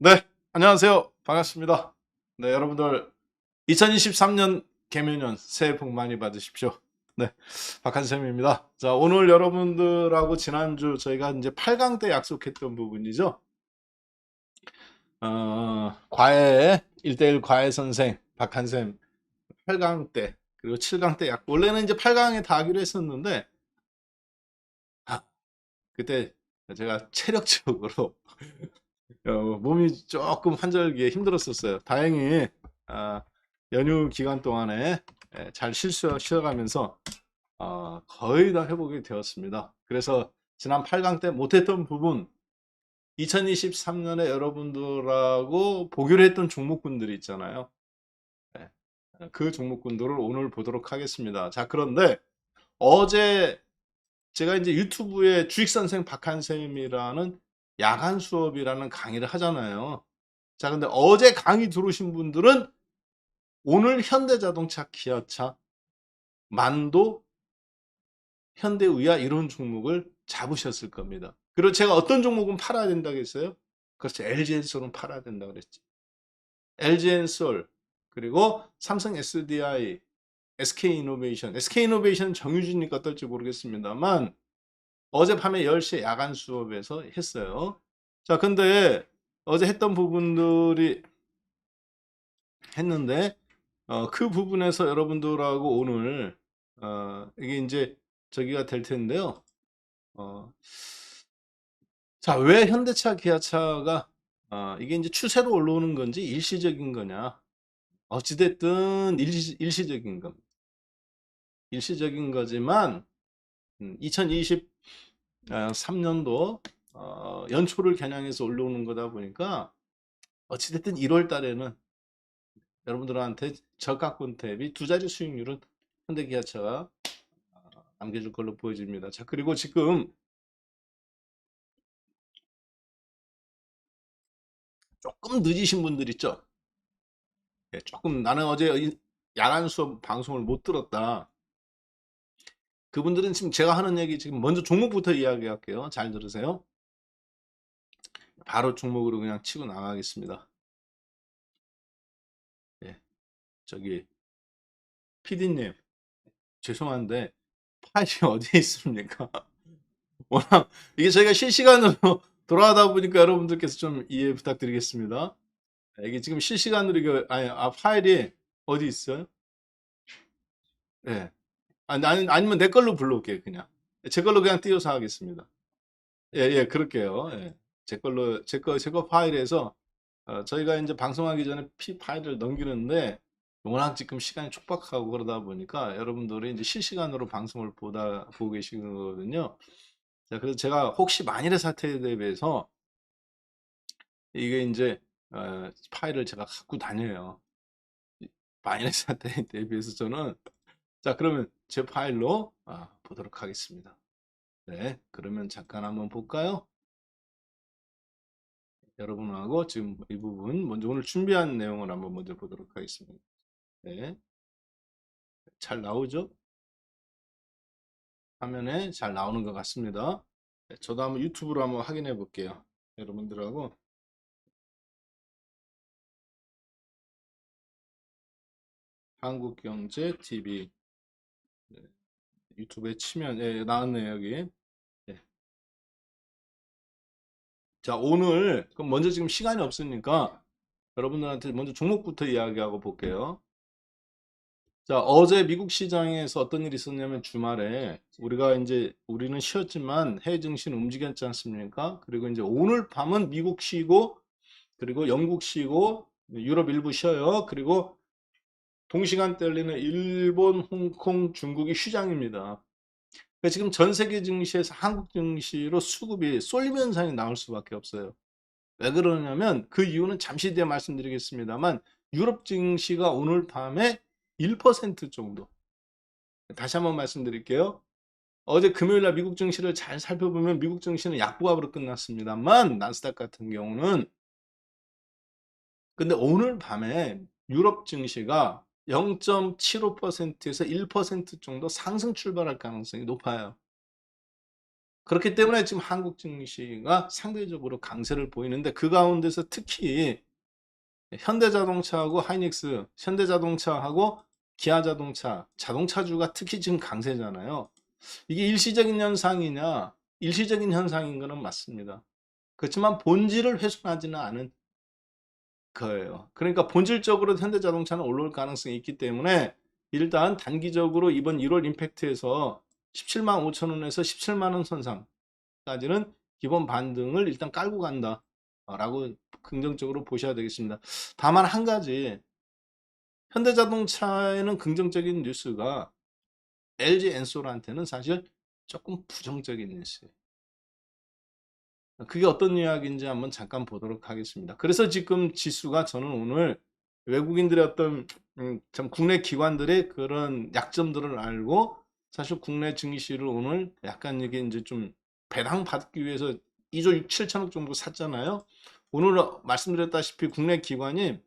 네, 안녕하세요. 반갑습니다. 네, 여러분들 2023년 개묘년 새해 복 많이 받으십시오. 네, 박한쌤입니다. 자, 오늘 여러분들하고 지난주 저희가 이제 8강 때 약속했던 부분이죠. 과외 1대1 과외 선생 박한쌤 8강 때 그리고 7강 때 원래는 이제 8강에 다 하기로 했었는데 아, 그때 제가 체력적으로 몸이 조금 환절기에 힘들었었어요. 다행히 아, 연휴 기간 동안에 잘 쉬어가면서 거의 다 회복이 되었습니다. 그래서 지난 8강 때 못했던 부분 2023년에 여러분들하고 보기로 했던 종목군들이 있잖아요. 네, 그 종목군들을 오늘 보도록 하겠습니다. 자, 그런데 어제 제가 이제 유튜브에 주식선생 박한쌤이라는 야간 수업이라는 강의를 하잖아요. 자, 근데 어제 강의 들어오신 분들은 오늘 현대자동차, 기아차, 만도, 현대의아 이런 종목을 잡으셨을 겁니다. 그리고 제가 어떤 종목은 팔아야 된다고 했어요? 그렇죠. LG엔솔은 팔아야 된다고 그랬죠. LG엔솔, 그리고 삼성 SDI, SK이노베이션. SK이노베이션 정유주니까 어떨지 모르겠습니다만 어젯밤에 10시에 야간 수업에서 했어요. 자, 근데 어제 했던 부분들이 했는데 그 부분에서 여러분들하고 오늘 이게 이제 저기가 될 텐데요. 어, 자, 왜 현대차, 기아차가 이게 이제 추세로 올라오는 건지 일시적인 거냐? 어찌됐든 일시적인 겁니다. 일시적인 거지만 2023년도 연초를 겨냥해서 올라오는 거다 보니까 어찌됐든 1월 달에는 여러분들한테 저가권 대비 두 자리 수익률은 현대기아차가 남겨줄 걸로 보여집니다. 자, 그리고 지금 조금 늦으신 분들 있죠? 예, 조금 나는 어제 야간 수업 방송을 못 들었다. 그분들은 지금 제가 하는 얘기 지금 먼저 종목부터 이야기할게요. 잘 들으세요. 바로 종목으로 그냥 치고 나가겠습니다. 예, 저기 PD님 죄송한데 파일이 어디에 있습니까? 워낙 이게 저희가 실시간으로 돌아가다 보니까 여러분들께서 좀 이해 부탁드리겠습니다. 이게 지금 실시간으로 이거 파일이 어디 있어요? 예. 아니면 내 걸로 불러올게요, 그냥. 제 걸로 그냥 띄워서 하겠습니다. 예, 예, 그럴게요. 예. 제 거 파일에서 저희가 이제 방송하기 전에 파일을 넘기는데 워낙 지금 시간이 촉박하고 그러다 보니까 여러분들이 이제 실시간으로 방송을 보고 계시거든요. 자, 그래서 제가 혹시 만일의 사태에 대비해서 이게 이제 파일을 제가 갖고 다녀요. 만일의 사태에 대비해서 저는 자, 그러면 제 파일로 보도록 하겠습니다. 네, 그러면 잠깐 한번 볼까요? 여러분하고 지금 이 부분 먼저 오늘 준비한 내용을 한번 먼저 보도록 하겠습니다. 네, 잘 나오죠? 화면에 잘 나오는 것 같습니다. 네, 저도 한번 유튜브로 한번 확인해 볼게요. 여러분들하고 한국경제TV 네, 유튜브에 치면 나왔네요 여기. 네. 자, 오늘 그럼 먼저 지금 시간이 없으니까 여러분들한테 먼저 종목부터 이야기하고 볼게요. 자, 어제 미국 시장에서 어떤 일이 있었냐면 주말에 우리는 쉬었지만 해외 증시는 움직였지 않습니까? 그리고 이제 오늘 밤은 미국 쉬고 그리고 영국 쉬고 유럽 일부 쉬어요. 그리고 동시간대 열리는 일본, 홍콩, 중국이 휴장입니다. 그러니까 지금 전 세계 증시에서 한국 증시로 수급이 쏠림 현상이 나올 수밖에 없어요. 왜 그러냐면 그 이유는 잠시 뒤에 말씀드리겠습니다만 유럽 증시가 오늘 밤에 1% 정도 다시 한번 말씀드릴게요. 어제 금요일 날 미국 증시를 잘 살펴보면 미국 증시는 약보합으로 끝났습니다만 나스닥 같은 경우는 근데 오늘 밤에 유럽 증시가 0.75%에서 1% 정도 상승 출발할 가능성이 높아요. 그렇기 때문에 지금 한국 증시가 상대적으로 강세를 보이는데 그 가운데서 특히 현대자동차하고 하이닉스, 현대자동차하고 기아자동차, 자동차주가 특히 지금 강세잖아요. 이게 일시적인 현상이냐? 일시적인 현상인 거는 맞습니다. 그렇지만 본질을 훼손하지는 않은 거예요. 그러니까 본질적으로 현대자동차는 올라올 가능성이 있기 때문에 일단 단기적으로 이번 1월 임팩트에서 17만 5천 원에서 17만 원 선상까지는 기본 반등을 일단 깔고 간다 라고 긍정적으로 보셔야 되겠습니다. 다만 한 가지, 현대자동차에는 긍정적인 뉴스가 LG 엔솔한테는 사실 조금 부정적인 뉴스예요. 그게 어떤 이야기인지 한번 잠깐 보도록 하겠습니다. 그래서 지금 지수가 저는 오늘 외국인들의 어떤 참 국내 기관들의 그런 약점들을 알고 사실 국내 증시를 오늘 약간 이게 이제 좀 배당 받기 위해서 2조 6, 7천억 정도 샀잖아요. 오늘 말씀드렸다시피 국내 기관이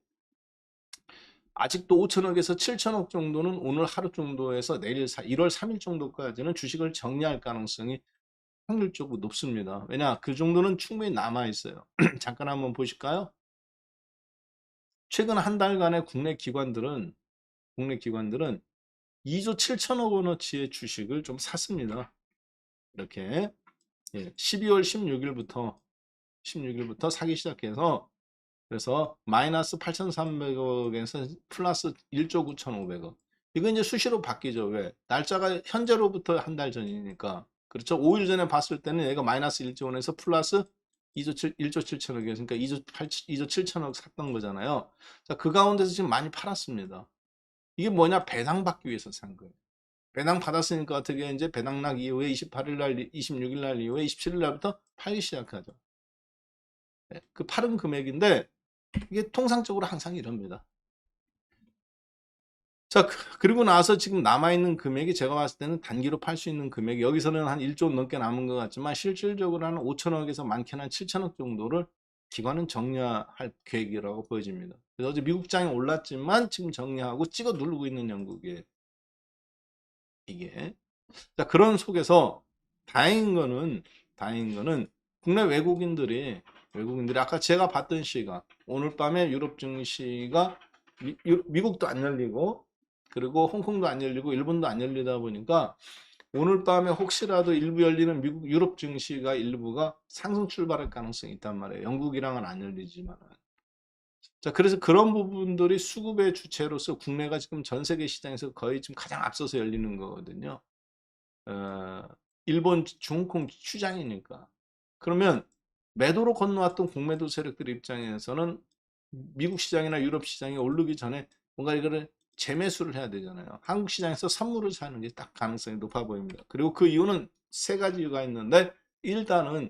아직도 5천억에서 7천억 정도는 오늘 하루 정도에서 내일 1월 3일 정도까지는 주식을 정리할 가능성이 확률적으로 높습니다. 왜냐? 그 정도는 충분히 남아 있어요. 잠깐 한번 보실까요? 최근 한 달간의 국내 기관들은 2조 7천억 원어치의 주식을 좀 샀습니다. 이렇게 12월 16일부터 사기 시작해서 그래서 마이너스 8,300억에서 플러스 1조 9,500억. 이거 이제 수시로 바뀌죠. 왜? 날짜가 현재로부터 한 달 전이니까. 그렇죠. 5일 전에 봤을 때는 얘가 마이너스 1조 원에서 플러스 1조 7천억이었으니까 2조 7천억 샀던 거잖아요. 자, 그 가운데서 지금 많이 팔았습니다. 이게 뭐냐? 배당 받기 위해서 산 거예요. 배당 받았으니까 어떻게 이제 배당락 이후에 28일 날, 26일 날 이후에 27일 날부터 팔기 시작하죠. 그 팔은 금액인데 이게 통상적으로 항상 이럽니다. 자, 그리고 나서 지금 남아있는 금액이 제가 봤을 때는 단기로 팔 수 있는 금액이 여기서는 한 1조 넘게 남은 것 같지만 실질적으로 한 5천억에서 많게는 한 7천억 정도를 기관은 정리할 계획이라고 보여집니다. 그래서 어제 미국장이 올랐지만 지금 정리하고 찍어 누르고 있는 영국이에요. 이게. 자, 그런 속에서 다행인 거는 국내 외국인들이 아까 제가 봤던 시각 오늘 밤에 유럽 증시가 미국도 안 열리고 그리고 홍콩도 안 열리고 일본도 안 열리다 보니까 오늘 밤에 혹시라도 일부 열리는 미국 유럽 증시가 일부가 상승 출발할 가능성이 있단 말이에요. 영국이랑은 안 열리지만. 자, 그래서 그런 부분들이 수급의 주체로서 국내가 지금 전 세계 시장에서 거의 지금 가장 앞서서 열리는 거거든요. 어, 일본, 중국 휴장이니까. 그러면 매도로 건너왔던 공매도 세력들 입장에서는 미국 시장이나 유럽 시장이 오르기 전에 뭔가 이거를 재매수를 해야 되잖아요. 한국 시장에서 선물을 사는 게 딱 가능성이 높아 보입니다. 그리고 그 이유는 세 가지 이유가 있는데 일단은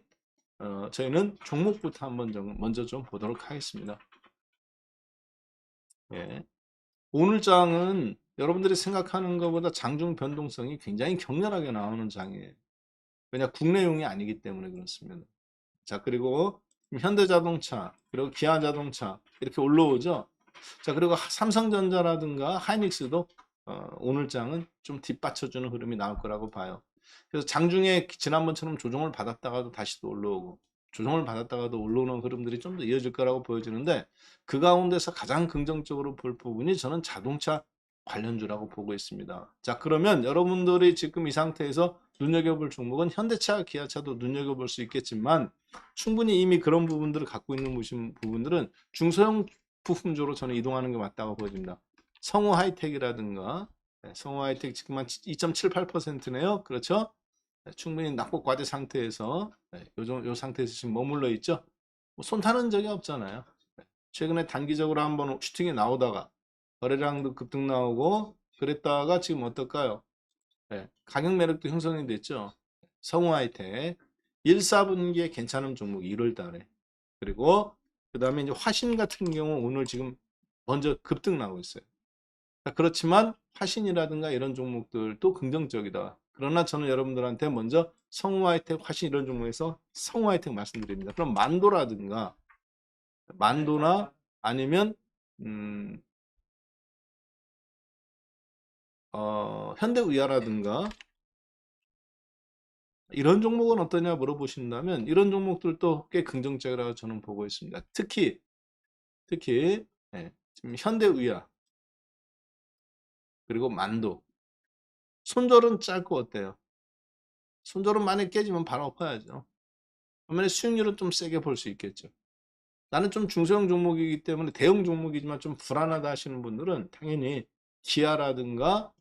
저희는 종목부터 한번 먼저 좀 보도록 하겠습니다. 예. 오늘 장은 여러분들이 생각하는 것보다 장중 변동성이 굉장히 격렬하게 나오는 장이에요. 왜냐 국내용이 아니기 때문에 그렇습니다. 자, 그리고 현대자동차 그리고 기아자동차 이렇게 올라오죠. 자, 그리고 삼성전자라든가 하이닉스도 오늘 장은 좀 뒷받쳐주는 흐름이 나올 거라고 봐요. 그래서 장중에 지난번처럼 조정을 받았다가도 다시 또 올라오고 조정을 받았다가도 올라오는 흐름들이 좀 더 이어질 거라고 보여지는데 그 가운데서 가장 긍정적으로 볼 부분이 저는 자동차 관련주라고 보고 있습니다. 자, 그러면 여러분들이 지금 이 상태에서 눈여겨볼 종목은 현대차, 기아차도 눈여겨볼 수 있겠지만 충분히 이미 그런 부분들을 갖고 있는 부분들은 중소형 부품주로 저는 이동하는 게 맞다고 보여집니다. 성우 하이텍이라든가 성우 하이텍 지금 한 2.78%네요. 그렇죠? 충분히 낙폭 과대 상태에서 요 상태에서 지금 머물러 있죠. 뭐 손 타는 적이 없잖아요. 최근에 단기적으로 한번 슈팅이 나오다가 거래량도 급등 나오고 그랬다가 지금 어떨까요? 가격 매력도 형성이 됐죠. 성우 하이텍 1, 4분기에 괜찮은 종목 1월 달에 그리고 그 다음에 이제 화신 같은 경우 오늘 지금 먼저 급등 나오고 있어요. 그렇지만 화신이라든가 이런 종목들도 긍정적이다. 그러나 저는 여러분들한테 먼저 성우 하이텍, 화신 이런 종목에서 성우 하이텍 말씀드립니다. 그럼 만도나 아니면 음, 현대의아라든가 이런 종목은 어떠냐 물어보신다면 이런 종목들도 꽤 긍정적이라고 저는 보고 있습니다. 특히 예, 지금 현대의학 그리고 만도 손절은 짧고 어때요? 손절은 많이 깨지면 바로 엎어야죠. 반면에 수익률은 좀 세게 볼 수 있겠죠. 나는 좀 중소형 종목이기 때문에 대형 종목이지만 좀 불안하다 하시는 분들은 당연히 기아라든가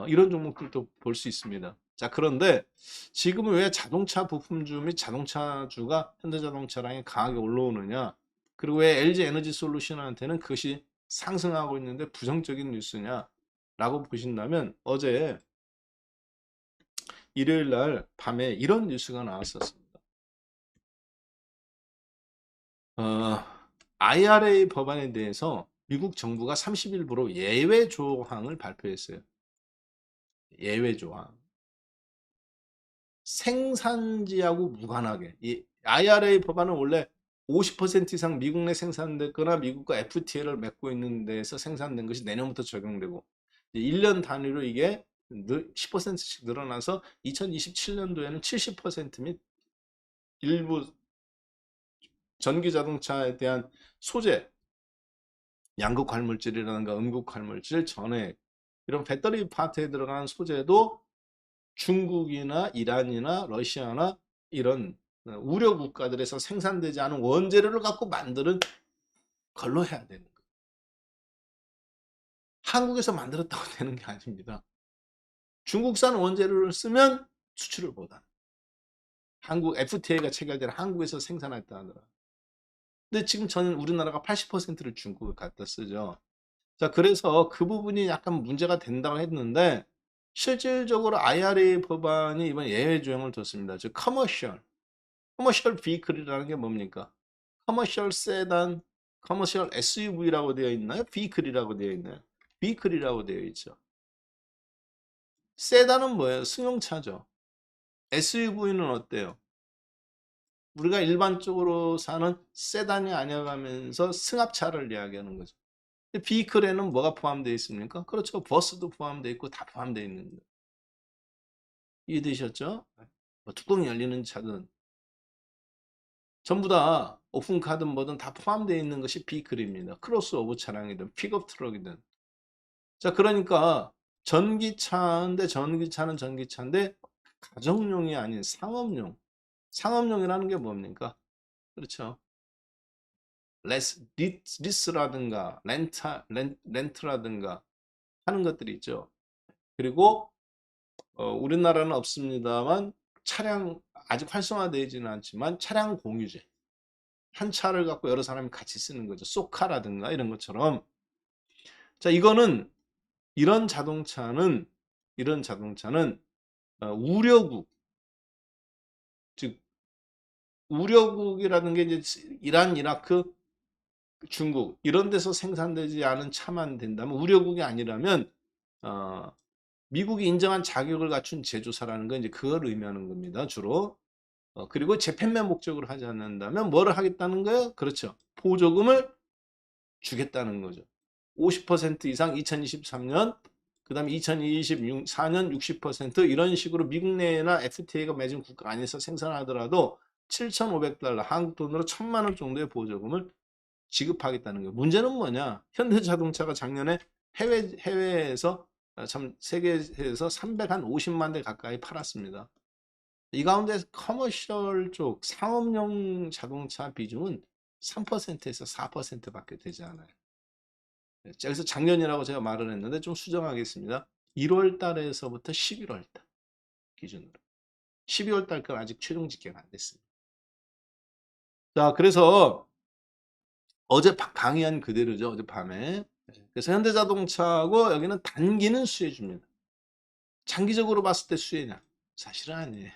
이런 종목들도 볼 수 있습니다. 자, 그런데 지금은 왜 자동차 부품주 및 자동차주가 현대자동차랑이 강하게 올라오느냐? 그리고 왜 LG 에너지 솔루션한테는 그것이 상승하고 있는데 부정적인 뉴스냐? 라고 보신다면 어제 일요일 날 밤에 이런 뉴스가 나왔었습니다. 어, IRA 법안에 대해서 미국 정부가 30일부로 예외 조항을 발표했어요. 예외 조항. 생산지하고 무관하게. 이 IRA 법안은 원래 50% 이상 미국 내 생산됐거나 미국과 FTA를 맺고 있는 데에서 생산된 것이 내년부터 적용되고 1년 단위로 이게 10%씩 늘어나서 2027년도에는 70%및 일부 전기 자동차에 대한 소재, 양극 활물질이라든가 음극 활물질, 전해 이런 배터리 파트에 들어가는 소재도 중국이나 이란이나 러시아나 이런 우려 국가들에서 생산되지 않은 원재료를 갖고 만드는 걸로 해야 되는 거예요. 한국에서 만들었다고 되는 게 아닙니다. 중국산 원재료를 쓰면 수출을 못하는. 한국 FTA가 체결된 한국에서 생산했다 하더라. 근데 지금 저는 우리나라가 80%를 중국에 갖다 쓰죠. 자, 그래서 그 부분이 약간 문제가 된다고 했는데 실질적으로 IRA 법안이 이번 예외 조항을 뒀습니다. 즉 커머셜 비클이라는 게 뭡니까? 커머셜 세단, 커머셜 SUV라고 되어 있나요? 비클이라고 되어 있나요? 비클이라고 되어 있죠. 세단은 뭐예요? 승용차죠. SUV는 어때요? 우리가 일반적으로 사는 세단이 아니어가면서 승합차를 이야기하는 거죠. 비클에는 뭐가 포함되어 있습니까? 그렇죠. 버스도 포함되어 있고 다 포함되어 있는 거예요. 이해되셨죠? 뭐 뚜껑이 열리는 차든 전부 다 오픈카든 뭐든 다 포함되어 있는 것이 비클입니다. 크로스오버 차량이든 픽업 트럭이든. 자, 그러니까 전기차인데 전기차는 전기차인데 가정용이 아닌 상업용. 상업용이라는 게 뭡니까? 그렇죠. 리스라든가 렌트라든가 하는 것들이 있죠. 그리고 우리나라는 없습니다만 차량 아직 활성화되지는 않지만 차량 공유제. 한 차를 갖고 여러 사람이 같이 쓰는 거죠. 쏘카라든가 이런 것처럼. 자, 이런 자동차는 우려국, 즉 우려국이라는 게 이제 이란, 이라크, 중국 이런 데서 생산되지 않은 차만 된다면 우려국이 아니라면 어, 미국이 인정한 자격을 갖춘 제조사라는 건 이제 그걸 의미하는 겁니다. 주로. 그리고 재판매 목적으로 하지 않는다면 뭐를 하겠다는 거예요? 그렇죠. 보조금을 주겠다는 거죠. 50% 이상 2023년, 그 다음에 2024년 60% 이런 식으로 미국 내나 FTA가 맺은 국가 안에서 생산하더라도 7,500달러, 한국 돈으로 1,000만 원 정도의 보조금을 지급하겠다는 거예요. 문제는 뭐냐? 현대자동차가 작년에 해외에서 참 세계에서 350만 대 가까이 팔았습니다. 이 가운데 커머셜 쪽 상업용 자동차 비중은 3%에서 4%밖에 되지 않아요. 그래서 작년이라고 제가 말을 했는데 좀 수정하겠습니다. 1월 달에서부터 11월 달 기준으로. 12월 달까지 아직 최종 집계가 안 됐습니다. 자, 그래서 어제 강의한 그대로죠. 어젯밤에. 그래서 현대자동차하고 여기는 단기는 수혜 줍니다. 장기적으로 봤을 때 수혜냐? 사실은 아니에요.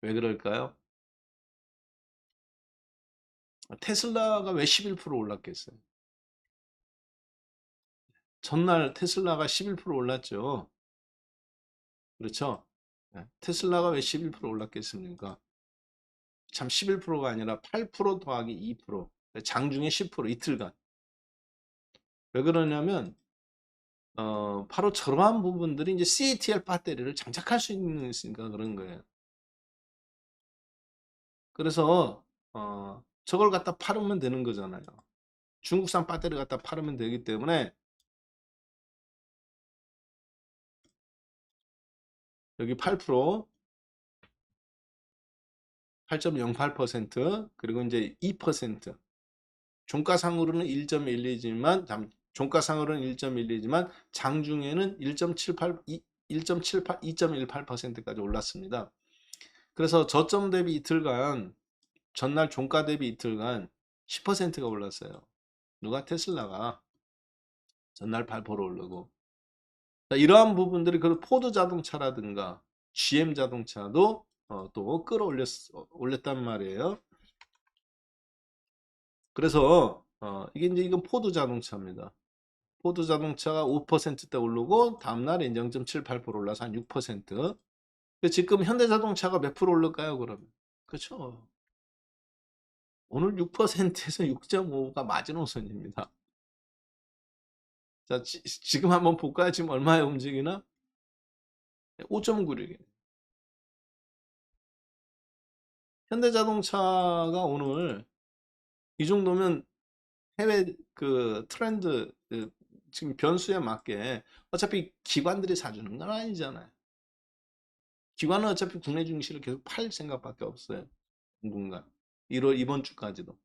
왜 그럴까요? 테슬라가 왜 11% 올랐겠어요? 전날 테슬라가 11% 올랐죠. 그렇죠? 테슬라가 왜 11% 올랐겠습니까? 참 11%가 아니라 8% 더하기 2%. 장중에 10% 이틀간. 왜 그러냐면 바로 저러한 부분들이 이제 CATL 배터리를 장착할 수 있으니까 그런 거예요. 그래서 저걸 갖다 팔으면 되는 거잖아요. 중국산 배터리 갖다 팔으면 되기 때문에 여기 8%, 8.08%, 그리고 이제 2%. 종가상으로는 1.12지만 종가상으로는 1.12지만 장중에는 1.78, 1.78, 2.18%까지 올랐습니다. 그래서 저점 대비 이틀간, 전날 종가 대비 이틀간 10%가 올랐어요. 누가? 테슬라가 전날 8% 오르고. 이러한 부분들이 그 포드 자동차라든가 GM 자동차도 또 올렸단 말이에요. 그래서 이게 이제 이건 포드 자동차입니다. 포드 자동차가 5%대 오르고 다음날에 0.78% 올라서 한 6%. 지금 현대자동차가 몇 프로 오를까요, 그러면? 그렇죠. 오늘 6%에서 6.5가 마지노선입니다. 자, 지금 한번 볼까요? 지금 얼마에 움직이나? 5.96. 현대자동차가 오늘 이 정도면 해외 그 트렌드 지금 변수에 맞게 어차피 기관들이 사주는 건 아니잖아요. 기관은 어차피 국내 증시를 계속 팔 생각밖에 없어요. 당분간. 이번 주까지도.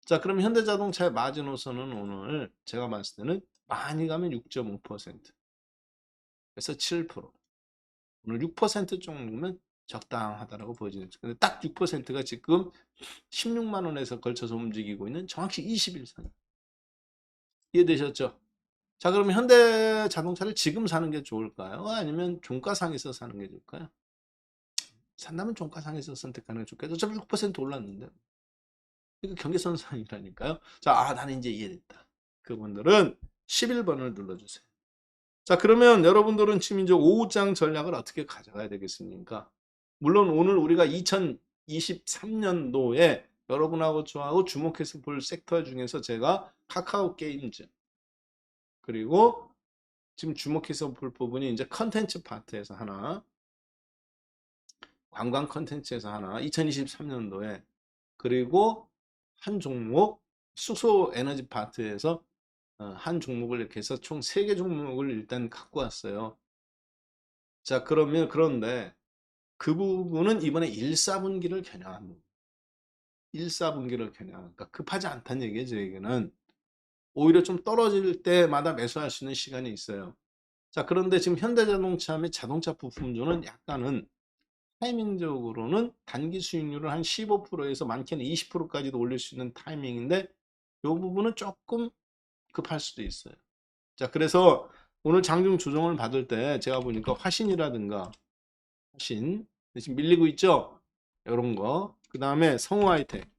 자, 그럼 현대자동차의 마지노선은 오늘 제가 봤을 때는 많이 가면 6.5%. 그래서 7%. 오늘 6% 정도면 적당하다라고 보여지죠. 근데 딱 6%가 지금 16만 원에서 걸쳐서 움직이고 있는 정확히 20일선. 이해되셨죠? 자, 그러면 현대 자동차를 지금 사는 게 좋을까요? 아니면 종가상에서 사는 게 좋을까요? 산다면 종가상에서 선택하는 게 좋겠죠. 어차피 6% 올랐는데. 이거 경계선상이라니까요. 자, 나는 이제 이해됐다. 그분들은 11번을 눌러주세요. 자, 그러면 여러분들은 지금 이제 오후장 전략을 어떻게 가져가야 되겠습니까? 물론 오늘 우리가 2023년도에 여러분하고 저하고 주목해서 볼 섹터 중에서 제가 카카오 게임즈, 그리고 지금 주목해서 볼 부분이 이제 컨텐츠 파트에서 하나, 관광 컨텐츠에서 하나, 2023년도에, 그리고 한 종목 수소 에너지 파트에서 한 종목을 이렇게 해서 총 3개 종목을 일단 갖고 왔어요. 자, 그런데 그 부분은 이번에 1, 4분기를 겨냥한 부분. 1, 4분기를 겨냥한. 그러니까 급하지 않다는 얘기예요, 저에게는. 오히려 좀 떨어질 때마다 매수할 수 있는 시간이 있어요. 자, 그런데 지금 현대자동차 및 자동차 부품주는 약간은 타이밍적으로는 단기 수익률을 한 15%에서 많게는 20%까지도 올릴 수 있는 타이밍인데 이 부분은 조금 급할 수도 있어요. 자, 그래서 오늘 장중 조정을 받을 때 제가 보니까 화신이라든가 화신 지금 밀리고 있죠? 이런 거. 그 다음에 성우 하이텍.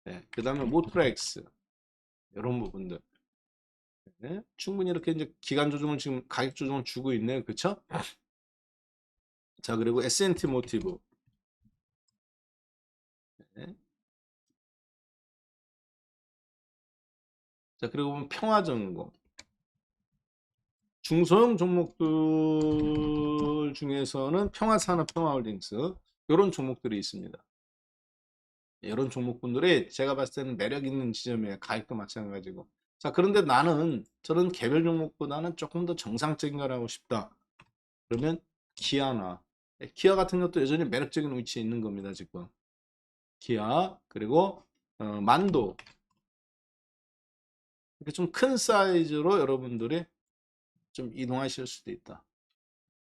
네, 그 다음에 모트렉스. 이런 부분들. 네, 충분히 이렇게 이제 기간 조정을 지금 가격 조정을 주고 있네요. 그쵸? 자, 그리고 S&T 모티브. 네. 자, 그리고 보면 평화전공. 중소형 종목들 중에서는 평화산업, 평화홀딩스 이런 종목들이 있습니다. 이런 종목분들이 제가 봤을 때는 매력 있는 지점이에요. 가격도 마찬가지고. 자, 그런데 저는 개별 종목보다는 조금 더 정상적인 걸 하고 싶다. 그러면 기아나 기아 같은 것도 여전히 매력적인 위치에 있는 겁니다. 지금 기아, 그리고 만도, 이렇게 좀 큰 사이즈로 여러분들이 좀 이동하실 수도 있다.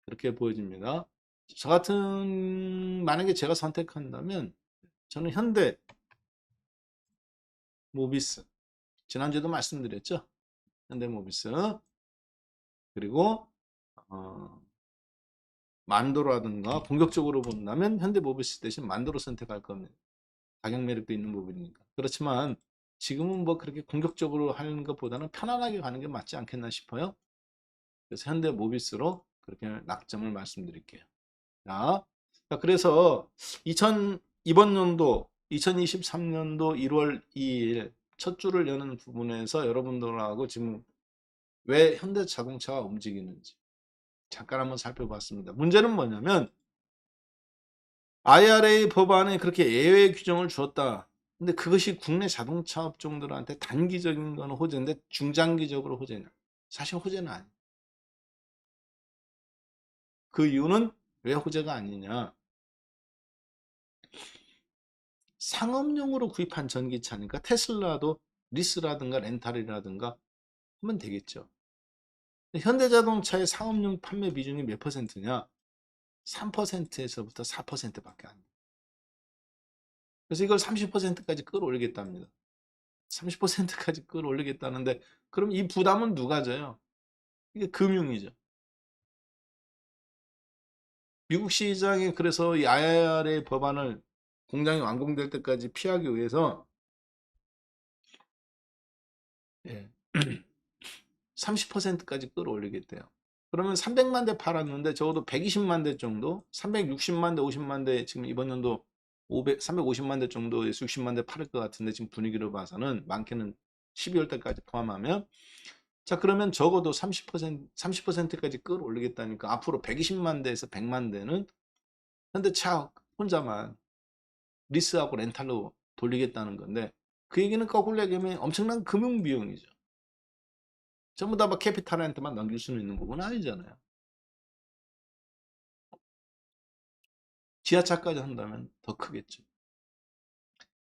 이렇게 보여집니다. 만약에 제가 선택한다면 저는 현대 모비스, 지난주에도 말씀드렸죠. 현대 모비스, 그리고 만도라든가 공격적으로 본다면 현대 모비스 대신 만도로 선택할 겁니다. 가격 매력도 있는 부분이니까. 그렇지만 지금은 뭐 그렇게 공격적으로 하는 것보다는 편안하게 가는 게 맞지 않겠나 싶어요. 그래서 현대 모비스로 그렇게 낙점을 말씀드릴게요. 자, 그래서 이번 연도 2023년도 1월 2일 첫 주를 여는 부분에서 여러분들하고 지금 왜 현대자동차가 움직이는지 잠깐 한번 살펴봤습니다. 문제는 뭐냐면 IRA 법안에 그렇게 예외 규정을 주었다. 근데 그것이 국내 자동차 업종들한테 단기적인 거는 호재인데 중장기적으로 호재냐? 사실 호재는 아니에요. 그 이유는 왜 호재가 아니냐? 상업용으로 구입한 전기차니까 테슬라도 리스라든가 렌탈이라든가 하면 되겠죠. 현대자동차의 상업용 판매 비중이 몇 퍼센트냐? 3%에서부터 4%밖에 안 돼요. 그래서 이걸 30%까지 끌어올리겠답니다. 30%까지 끌어올리겠다는데 그럼 이 부담은 누가 져요? 이게 금융이죠. 미국 시장에 그래서 이 IRA 법안을 공장이 완공될 때까지 피하기 위해서 예, 30%까지 끌어올리겠대요. 그러면 300만 대 팔았는데 적어도 120만 대 정도, 360만 대, 50만 대 지금 이번 연도 350만 대 정도에서 60만 대 팔을 것 같은데 지금 분위기로 봐서는 많게는 12월 달까지 포함하면 자 그러면 적어도 30%까지 끌어올리겠다니까 앞으로 120만 대에서 100만 대는 현대차 혼자만 리스하고 렌탈로 돌리겠다는 건데 그 얘기는 거꾸로 얘기하면 엄청난 금융 비용이죠. 전부 다 막 캐피탈한테만 넘길 수는 있는 부분은 아니잖아요. 기아차까지 한다면 더 크겠죠.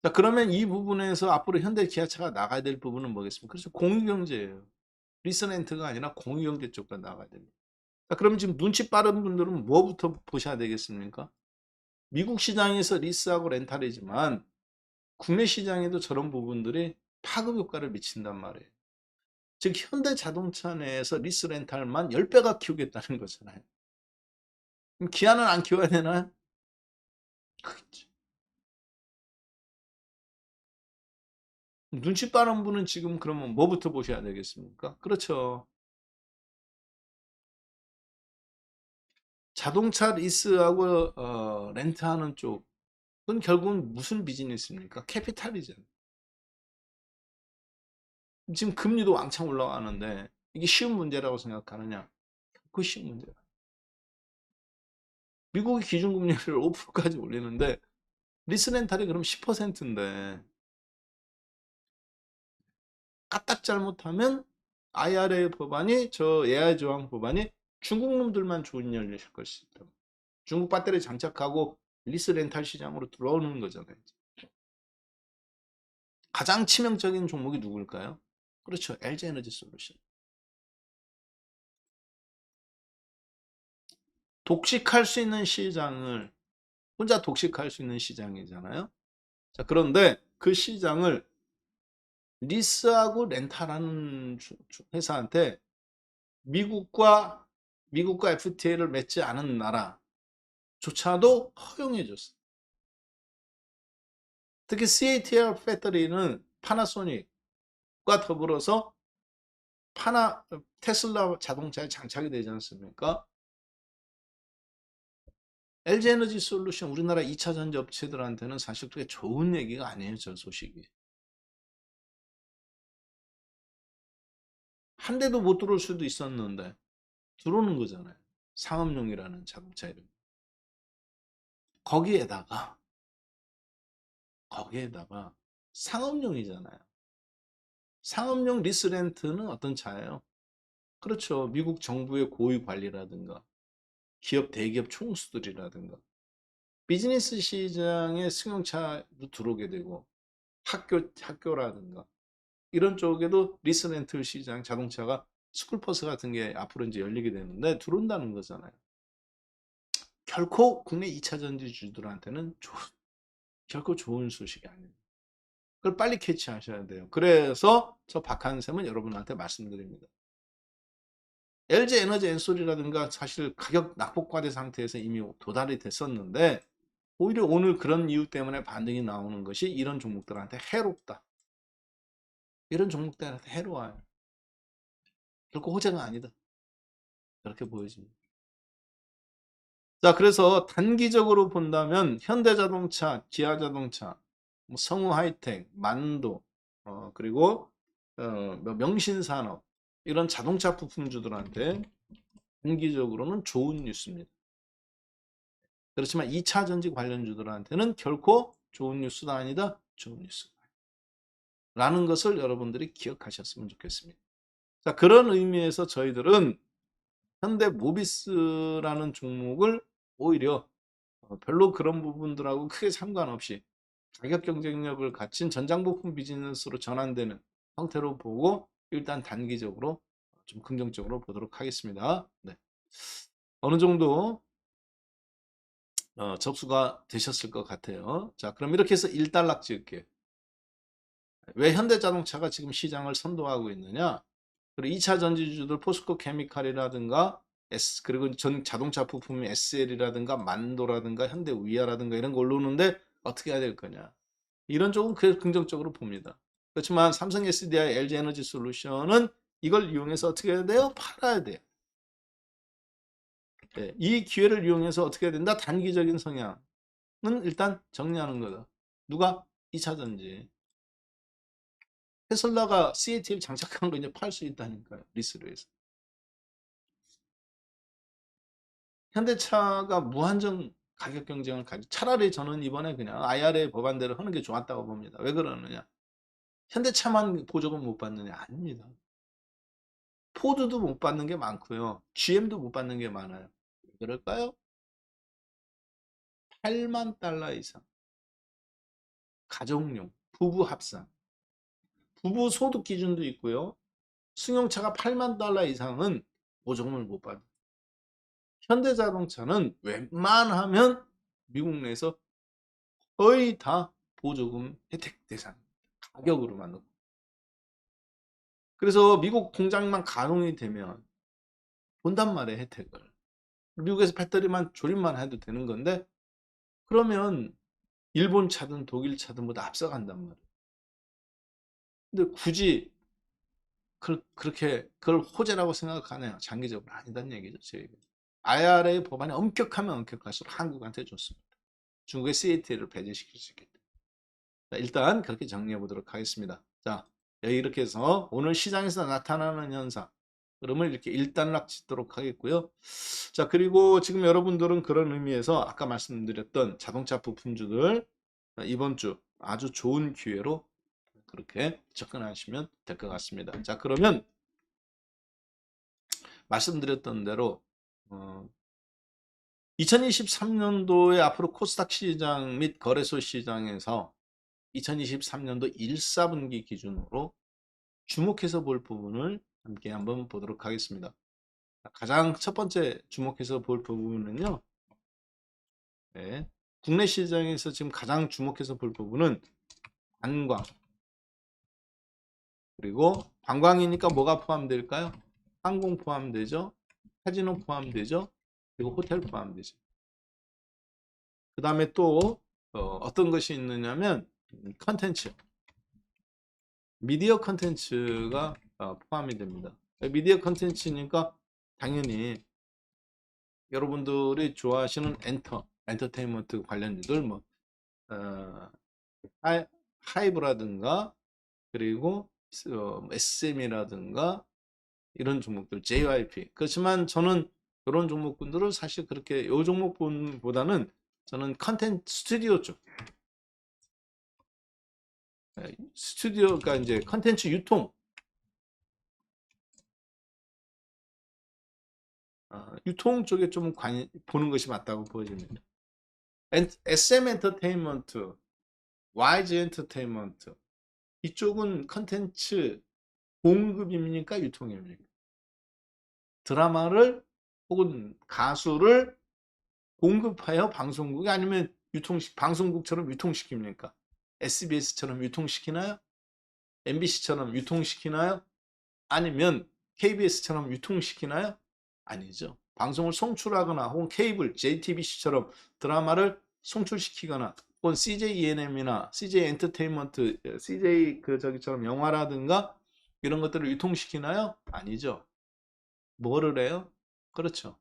자, 그러면 이 부분에서 앞으로 현대 기아차가 나가야 될 부분은 뭐겠습니까? 그래서 공유경제예요. 리스렌트가 아니라 공유경제 쪽으로 나가야 됩니다. 자, 그럼 지금 눈치 빠른 분들은 뭐부터 보셔야 되겠습니까? 미국 시장에서 리스하고 렌탈이지만 국내 시장에도 저런 부분들이 파급 효과를 미친단 말이에요. 즉 현대 자동차 내에서 리스 렌탈만 10배가 키우겠다는 거잖아요. 그럼 기아는 안 키워야 되나요? 그렇죠. 눈치 빠른 분은 지금 그러면 뭐부터 보셔야 되겠습니까? 그렇죠. 자동차 리스하고 렌트하는 쪽은 결국은 무슨 비즈니스입니까? 캐피탈이잖아요. 지금 금리도 왕창 올라가는데 이게 쉬운 문제라고 생각하느냐? 그 쉬운 문제야. 미국이 기준금리를 5%까지 올리는데 리스 렌탈이 그럼 10%인데 까딱 잘못하면 IRA 법안이 저 AI 조항 법안이 중국 놈들만 좋은 일 열릴 것이 있다. 중국 배터리 장착하고 리스 렌탈 시장으로 들어오는 거잖아요. 가장 치명적인 종목이 누굴까요? 그렇죠. LG 에너지 솔루션. 독식할 수 있는 시장을 혼자 독식할 수 있는 시장이잖아요. 자, 그런데 그 시장을 리스하고 렌탈하는 회사한테 미국과 FTA를 맺지 않은 나라조차도 허용해 줬어요. 특히 CATL 배터리는 파나소닉과 더불어서 테슬라 자동차에 장착이 되지 않습니까? LG 에너지 솔루션 우리나라 2차 전지 업체들한테는 사실 그게 좋은 얘기가 아니에요. 저 소식이. 한 대도 못 들어올 수도 있었는데 들어오는 거잖아요. 상업용이라는 자동차 이름. 거기에다가 상업용이잖아요. 상업용 리스렌트는 어떤 차예요? 그렇죠. 미국 정부의 고위 관리라든가 기업 대기업 총수들이라든가 비즈니스 시장에 승용차도 들어오게 되고 학교라든가 이런 쪽에도 리스렌트 시장 자동차가 스쿨버스 같은 게 앞으로 이제 열리게 되는데 들어온다는 거잖아요. 결코 국내 2차 전지주들한테는 결코 좋은 소식이 아닙니다. 그걸 빨리 캐치하셔야 돼요. 그래서 저 박한샘은 여러분한테 말씀드립니다. LG 에너지 엔솔이라든가 사실 가격 낙폭과대 상태에서 이미 도달이 됐었는데 오히려 오늘 그런 이유 때문에 반등이 나오는 것이 이런 종목들한테 해롭다. 이런 종목들한테 해로워요. 결코 호재가 아니다. 그렇게 보여집니다. 자, 그래서 단기적으로 본다면 현대자동차, 기아자동차, 뭐 성우하이텍, 만도, 그리고 명신산업 이런 자동차 부품주들한테 단기적으로는 좋은 뉴스입니다. 그렇지만 2차 전지 관련주들한테는 결코 좋은 뉴스도 아니다. 좋은 뉴스가 아니다. 라는 것을 여러분들이 기억하셨으면 좋겠습니다. 자, 그런 의미에서 저희들은 현대모비스라는 종목을 오히려 별로 그런 부분들하고 크게 상관없이 가격 경쟁력을 갖춘 전장부품 비즈니스로 전환되는 형태로 보고 일단 단기적으로 좀 긍정적으로 보도록 하겠습니다. 네. 어느 정도 접수가 되셨을 것 같아요. 자, 그럼 이렇게 해서 1단락 지을게요. 왜 현대자동차가 지금 시장을 선도하고 있느냐? 그리고 2차 전지주들 포스코 케미칼이라든가 그리고 전 자동차 부품이 SL이라든가 만도라든가 현대위아라든가 이런 거 올라오는데 어떻게 해야 될 거냐? 이런 쪽은 긍정적으로 봅니다. 그렇지만 삼성 SDI, LG 에너지 솔루션은 이걸 이용해서 어떻게 해야 돼요? 팔아야 돼요. 네, 이 기회를 이용해서 어떻게 해야 된다? 단기적인 성향은 일단 정리하는 거다. 누가? 2차 전지. 테슬라가 CATL 장착한 거 이제 팔 수 있다니까요. 리스로 해서. 현대차가 무한정 가격 경쟁을 가지고 차라리 저는 이번에 그냥 IRA 법안대로 하는 게 좋았다고 봅니다. 왜 그러느냐? 현대차만 보조금 못 받느냐? 아닙니다. 포드도 못 받는 게 많고요. GM도 못 받는 게 많아요. 왜 그럴까요? 8만 달러 이상. 가정용, 부부 합산. 부부 소득 기준도 있고요. 승용차가 8만 달러 이상은 보조금을 못 받아요. 현대자동차는 웬만하면 미국 내에서 거의 다 보조금 혜택 대상. 가격으로만 놓고. 그래서 미국 공장만 가동이 되면 본단 말이에요, 혜택을. 미국에서 배터리만 조립만 해도 되는 건데 그러면 일본 차든 독일 차든 뭐 다 앞서간단 말이에요. 근데 굳이 그렇게 그걸 호재라고 생각하네요. 장기적으로 아니란 얘기죠. 저희가. IRA 법안이 엄격하면 엄격할수록 한국한테 좋습니다. 중국의 CATL을 배제시킬 수 있기 때문에. 자, 일단 그렇게 정리해 보도록 하겠습니다. 자, 여기 이렇게 해서 오늘 시장에서 나타나는 현상 그러면 이렇게 일단락 짓도록 하겠고요. 자, 그리고 지금 여러분들은 그런 의미에서 아까 말씀드렸던 자동차 부품주들 이번 주 아주 좋은 기회로 그렇게 접근하시면 될 것 같습니다. 자, 그러면 말씀드렸던 대로 2023년도에 앞으로 코스닥 시장 및 거래소 시장에서 2023년도 1, 4분기 기준으로 주목해서 볼 부분을 함께 한번 보도록 하겠습니다. 가장 첫 번째 주목해서 볼 부분은요. 네, 국내 시장에서 지금 가장 주목해서 볼 부분은 관광. 그리고 관광이니까 뭐가 포함될까요? 항공 포함되죠. 카지노 포함되죠. 그리고 호텔 포함되죠. 그 다음에 또 어떤 것이 있느냐면 컨텐츠. 미디어 컨텐츠가 포함이 됩니다. 미디어 컨텐츠니까 당연히 여러분들이 좋아하시는 엔터테인먼트 관련주들 뭐 하이브라든가 그리고 SM이라든가 이런 종목들 JYP 그렇지만 저는 이런 종목군들을 사실 그렇게 이 종목보다는 저는 컨텐츠 스튜디오 쪽 스튜디오가 이제 컨텐츠 유통 유통 쪽에 좀 보는 것이 맞다고 보여집니다. SM 엔터테인먼트, YG 엔터테인먼트 이쪽은 컨텐츠 공급입니까 유통입니까? 드라마를 혹은 가수를 공급하여 방송국이 아니면 방송국처럼 유통시킵니까? SBS처럼 유통시키나요? MBC처럼 유통시키나요? 아니면 KBS처럼 유통시키나요? 아니죠. 방송을 송출하거나 혹은 케이블, JTBC처럼 드라마를 송출시키거나 혹은 CJ ENM이나 CJ 엔터테인먼트, CJ 저기처럼 영화라든가 이런 것들을 유통시키나요? 아니죠. 뭐를 해요? 그렇죠.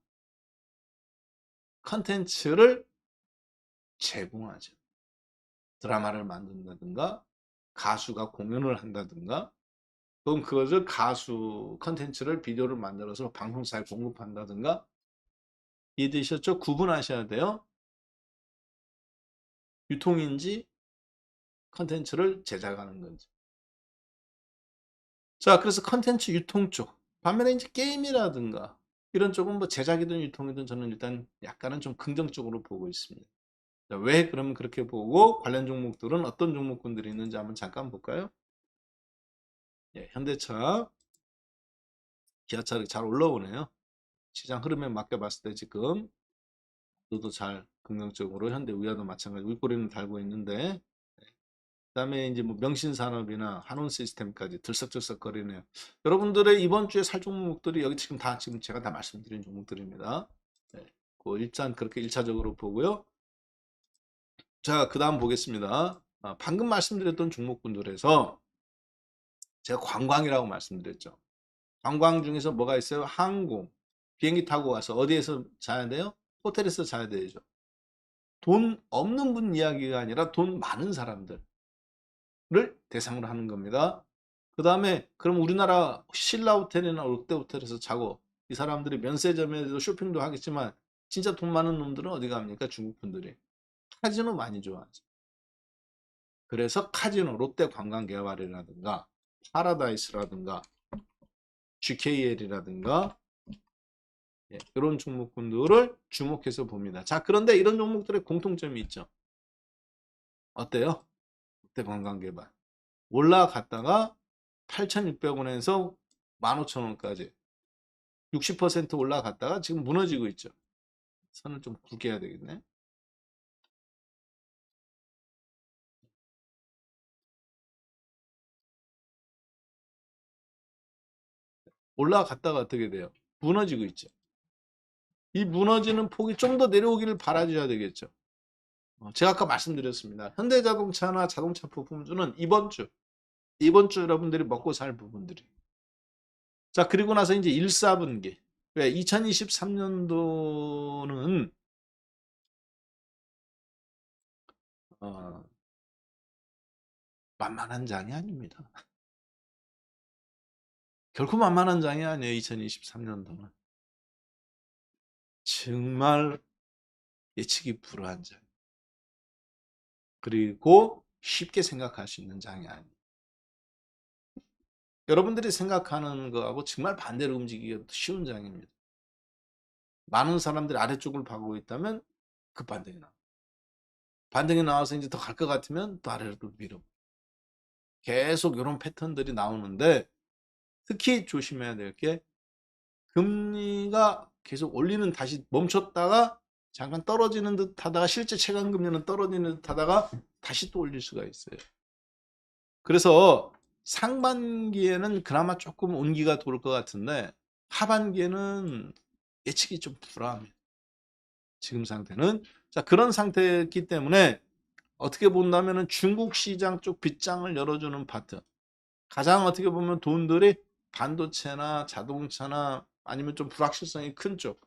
컨텐츠를 제공하죠. 드라마를 만든다든가 가수가 공연을 한다든가 그럼 그것을 가수 컨텐츠를 비디오를 만들어서 방송사에 공급한다든가 이해되셨죠? 구분하셔야 돼요. 유통인지 컨텐츠를 제작하는 건지. 자, 그래서 컨텐츠 유통 쪽. 반면에 이제 게임이라든가 이런 쪽은 뭐 제작이든 유통이든 저는 일단 약간은 좀 긍정적으로 보고 있습니다. 자, 왜 그러면 그렇게 보고 관련 종목들은 어떤 종목군들이 있는지 한번 잠깐 볼까요? 예, 현대차, 기아차를 잘 올라오네요. 시장 흐름에 맞게 봤을 때 지금 저도 잘 긍정적으로 현대 의아도 마찬가지 윗꼬리는 달고 있는데 그다음에 이제 뭐 명신산업이나 한온 시스템까지 들썩들썩거리네요. 여러분들의 이번 주에 살 종목들이 여기 지금 제가 다 말씀드린 종목들입니다. 네, 그 일단 그렇게 1차적으로 보고요. 자, 그다음 보겠습니다. 방금 말씀드렸던 종목군들에서 제가 관광이라고 말씀드렸죠. 관광 중에서 뭐가 있어요? 항공, 비행기 타고 가서 어디에서 자야 돼요? 호텔에서 자야 되죠. 돈 없는 분 이야기가 아니라 돈 많은 사람들을 대상으로 하는 겁니다. 그 다음에 그럼 우리나라 신라 호텔이나 롯데 호텔에서 자고 이 사람들이 면세점에서 쇼핑도 하겠지만 진짜 돈 많은 놈들은 어디 갑니까? 중국 분들이. 카지노 많이 좋아하죠. 그래서 카지노, 롯데 관광개발이라든가 파라다이스라든가 GKL이라든가 예, 이런 종목군들을 주목해서 봅니다. 자, 그런데 이런 종목들의 공통점이 있죠. 어때요? 롯데 관광개발. 올라갔다가 8,600원에서 15,000원까지 60% 올라갔다가 지금 무너지고 있죠. 선을 좀 굵게 해야 되겠네. 올라갔다가 어떻게 돼요? 무너지고 있죠. 이 무너지는 폭이 좀 더 내려오기를 바라줘야 되겠죠. 제가 아까 말씀드렸습니다. 현대자동차나 자동차 부품주는 이번 주 여러분들이 먹고 살 부분들이. 자, 그리고 나서 이제 1, 4분기. 왜 2023년도는 어, 만만한 장이 아닙니다. 결코 만만한 장이 아니에요. 2023년도는. 정말 예측이 불허한 장. 그리고 쉽게 생각할 수 있는 장이 아니에요. 여러분들이 생각하는 거하고 정말 반대로 움직이기가 쉬운 장입니다. 많은 사람들이 아래쪽을 봐고 있다면 급반등이 나와. 반등이 나와서 이제 더 갈 것 같으면 또 아래로 밀어. 계속 이런 패턴들이 나오는데 특히 조심해야 될 게 금리가 계속 올리는 다시 멈췄다가 잠깐 떨어지는 듯 하다가 실제 채권 금리는 떨어지는 듯 하다가 다시 또 올릴 수가 있어요. 그래서 상반기에는 그나마 조금 온기가 돌 것 같은데 하반기에는 예측이 좀 불안해요. 지금 상태는. 자, 그런 상태이기 때문에 어떻게 본다면은 중국 시장 쪽 빗장을 열어주는 파트. 가장 어떻게 보면 돈들이 반도체나 자동차나 아니면 좀 불확실성이 큰 쪽.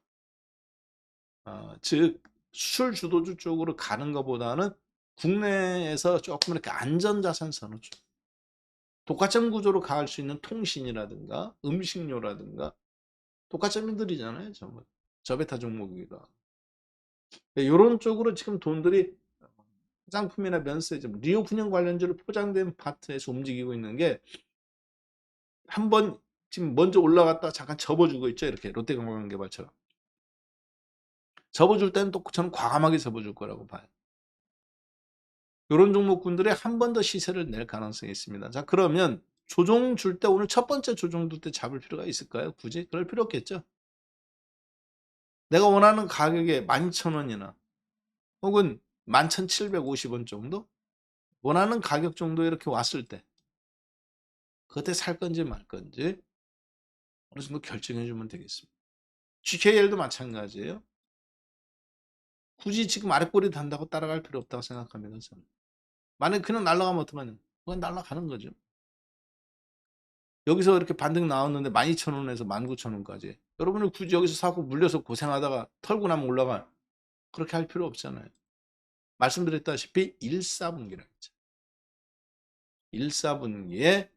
즉 수출 주도주 쪽으로 가는 것보다는 국내에서 조금 이렇게 안전자산 선호 쪽. 독과점 구조로 갈 수 있는 통신이라든가 음식료라든가 독과점들이잖아요. 전부. 저베타 종목이기도 하고. 이런 쪽으로 지금 돈들이 화장품이나 면세점, 리오프닝 관련주로 포장된 파트에서 움직이고 있는 게 한번 지금 먼저 올라갔다가 잠깐 접어주고 있죠. 이렇게 롯데관광개발처럼. 접어줄 때는 또 저는 과감하게 접어줄 거라고 봐요. 이런 종목군들이 한 번 더 시세를 낼 가능성이 있습니다. 자, 그러면 조정 줄 때 오늘 첫 번째 조정 줄 때 잡을 필요가 있을까요? 굳이? 그럴 필요 없겠죠. 내가 원하는 가격에 12,000원이나 혹은 11,750원 정도? 원하는 가격 정도 이렇게 왔을 때 그때 살 건지 말 건지 어느 정도 결정해 주면 되겠습니다. GKL도 마찬가지예요. 굳이 지금 아랫꼬리 단다고 따라갈 필요 없다고 생각합니다. 저는. 만약에 그냥 날아가면 어떡하냐. 그건 날아가는 거죠. 여기서 이렇게 반등 나왔는데 12,000원에서 19,000원까지. 여러분이 굳이 여기서 사고 물려서 고생하다가 털고 나면 올라가. 그렇게 할 필요 없잖아요. 말씀드렸다시피 1, 4분기라고 했죠. 1, 4분기에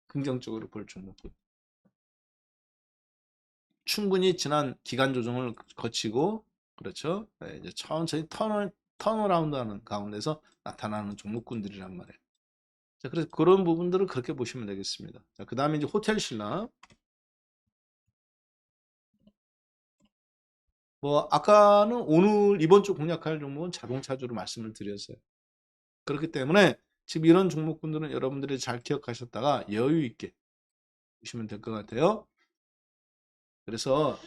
긍정적으로 볼 종목군. 충분히 지난 기간 조정을 거치고 그렇죠. 네, 이제 천천히 턴어라운드 하는 가운데서 나타나는 종목군들이란 말이에요. 자, 그래서 그런 부분들을 그렇게 보시면 되겠습니다. 자, 그 다음에 이제 호텔 신라. 뭐, 아까는 오늘 이번 주 공략할 종목은 자동차주로 말씀을 드렸어요. 그렇기 때문에 지금 이런 종목군들은 여러분들이 잘 기억하셨다가 여유 있게 보시면 될 것 같아요. 그래서